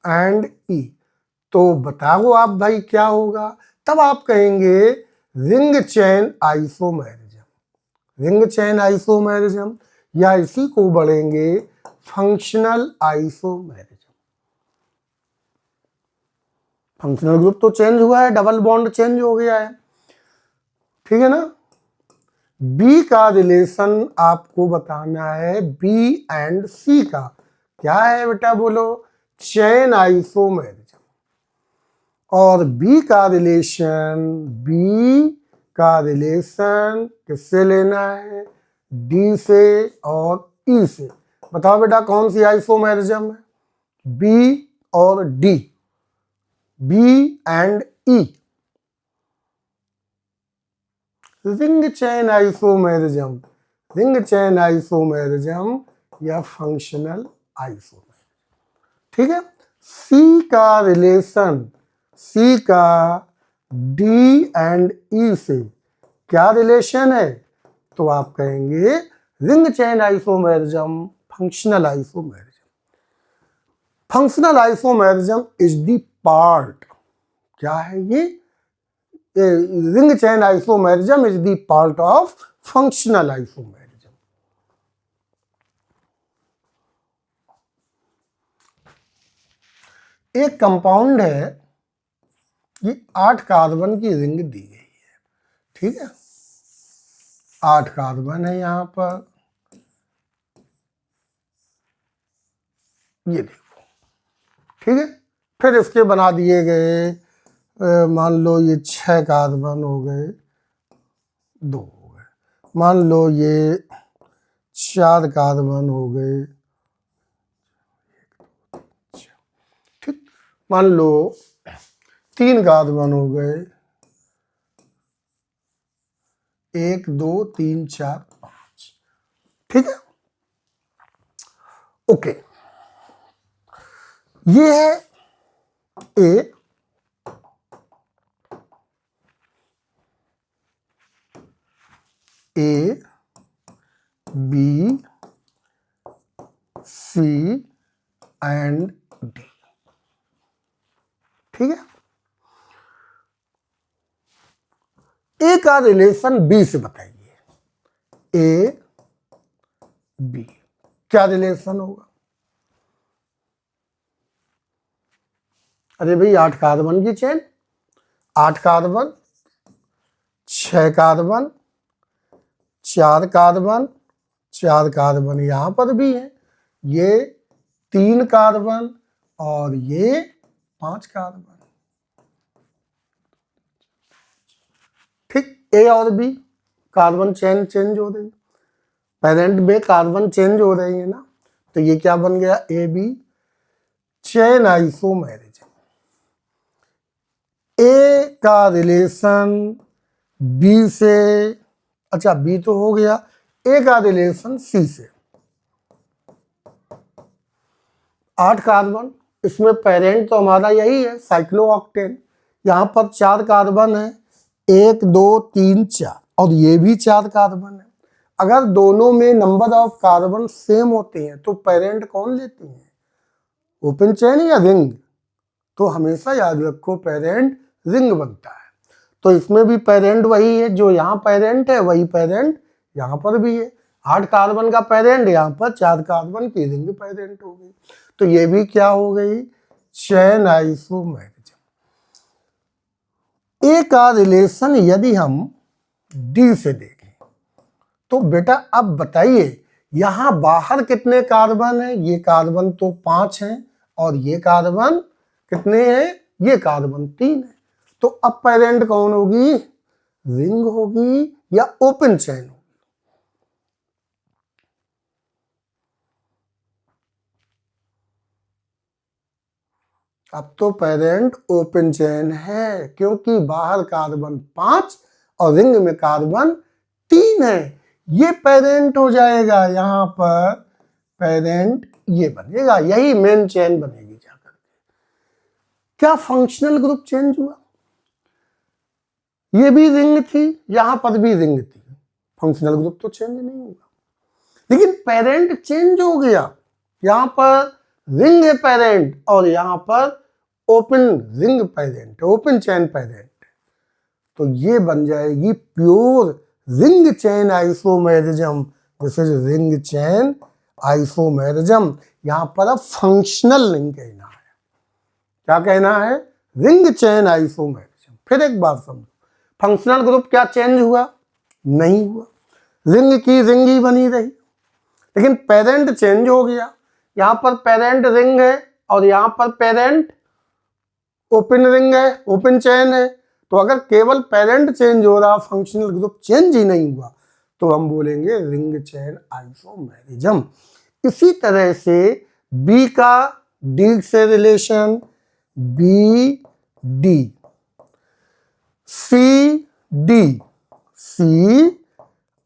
and E, तो बताओ आप भाई क्या होगा? तब आप कहेंगे ring chain isomerism, ring chain isomerism, या इसी को बढ़ेंगे फंक्शनल आइसोमेरिज्म। फंक्शनल ग्रुप तो चेंज हुआ है, डबल बॉन्ड चेंज हो गया है, ठीक है ना। बी का रिलेशन आपको बताना है, बी एंड सी का क्या है बेटा, बोलो, चेन आइसोमेरिज्म। और बी का रिलेशन किससे लेना है, डी से और ई से। बताओ बेटा कौन सी आइसोमेरिज्म है, बी और D, B and E, ring chain isomerism, ring chain isomerism या फंक्शनल आइसोमेरिज्म, ठीक है। सी का रिलेशन, सी का डी एंड ई से क्या रिलेशन है, तो आप कहेंगे ring chain isomerism, functional isomerism. Functional isomerism is the part, क्या है ये, ring chain isomerism is the part of functional isomerism. एक कंपाउंड है, ये 8 कार्बन की रिंग दी गई है, ठीक है, 8 कार्बन है यहां पर, ये देखो, ठीक है। फिर इसके बना दिए गए, मान लो ये 6 कार्बन हो गए, 2 हो गए, मान लो ये 4 कार्बन हो गए, ठीक, मान लो 3 कार्बन हो गए, 1 2 3 4 5, ठीक है, ओके। ये है A, A B C and D, ठीक है। ए का रिलेशन बी से बताइए, ए बी क्या रिलेशन होगा, अरे भाई 8 कार्बन की chain, 8 carbon, 6 carbon, 4 carbon, 4 carbon यहां पर भी है, ये 3 कार्बन और ये 5 कार्बन, ठीक। ए और बी कार्बन चेन चेंज हो रही, पेरेंट में कार्बन चेंज हो रही है ना, तो ये क्या बन गया, ए बी चेन आइसोमेरिज्म। ए का रिलेशन बी से, अच्छा बी तो हो गया, ए का रिलेशन सी से, 8 कार्बन, इसमें पेरेंट तो हमारा यही है साइक्लोऑक्टेन, यहां पर 4 कार्बन है, 1 2 3 4, और ये भी 4 कार्बन है। अगर दोनों में नंबर ऑफ कार्बन सेम होते हैं तो पेरेंट कौन लेती है, ओपन चेन या रिंग, तो हमेशा याद रखो पेरेंट रिंग बनता है। तो इसमें भी पेरेंट वही है, जो यहाँ पेरेंट है वही पेरेंट यहाँ पर भी है, 8 कार्बन का पेरेंट, यहाँ पर 4 कार्बन की रिंग पेरेंट हो गई, तो ये भी क्या हो गई, चेन आइसोमेरिज्म। ए का रिलेशन यदि हम डी से देखें तो बेटा अब बताइए यहां बाहर कितने कार्बन है, ये कार्बन तो 5 हैं और ये कार्बन कितने हैं, ये कार्बन 3 है, तो अब पेरेंट कौन होगी, रिंग होगी या ओपन चेन होगी, अब तो पेरेंट ओपन चेन है, क्योंकि बाहर कार्बन 5 और रिंग में कार्बन 3 है, ये पेरेंट हो जाएगा, यहां पर पेरेंट ये बनेगा, यही मेन चेन बनेगी जाकर। क्या फंक्शनल ग्रुप चेंज हुआ, ये भी रिंग थी, यहां पर भी रिंग थी, फंक्शनल ग्रुप तो चेंज नहीं हुआ, लेकिन पेरेंट चेंज हो गया, यहां पर रिंग है पेरेंट और यहां पर open ring parent, open chain parent, तो ये बन जाएगी pure ring chain isomerism, this is ring chain isomerism. यहां पर अब फंक्शनल नहीं कहना है, क्या कहना है, रिंग चेन आइसोमेरिज्म। फिर एक बार समझो, फंक्शनल ग्रुप क्या चेंज हुआ? नहीं हुआ, रिंग की रिंग ही बनी रही, लेकिन पेरेंट चेंज हो गया। यहां पर पेरेंट रिंग है और यहां पर पेरेंट ओपन रिंग है, ओपन चेन है। तो अगर केवल पेरेंट चेंज हो रहा, फंक्शनल ग्रुप चेंज ही नहीं हुआ, तो हम बोलेंगे रिंग चेन आइसोमेरिज्म। इसी तरह से बी का डी से relation, B D, C D, C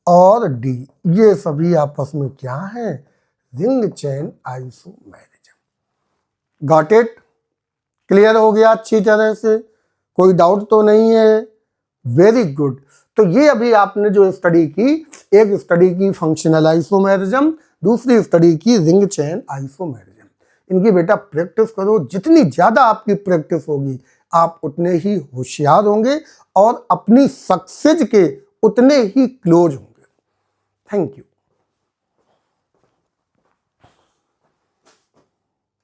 और डी, ये सभी आपस में क्या है? Ring chain isomerism. Got it? Clear हो गया अच्छी तरह से? कोई डाउट तो नहीं है? Very good. तो ये अभी आपने जो स्टडी की, एक स्टडी की फंक्शनल आइसोमेरिज्म, दूसरी स्टडी की रिंग चेन आइसोमेरिज्म। इनकी बेटा प्रैक्टिस करो, जितनी ज्यादा आपकी प्रैक्टिस होगी आप उतने ही होशियार होंगे और अपनी सक्सेस के उतने ही क्लोज होंगे। Thank you.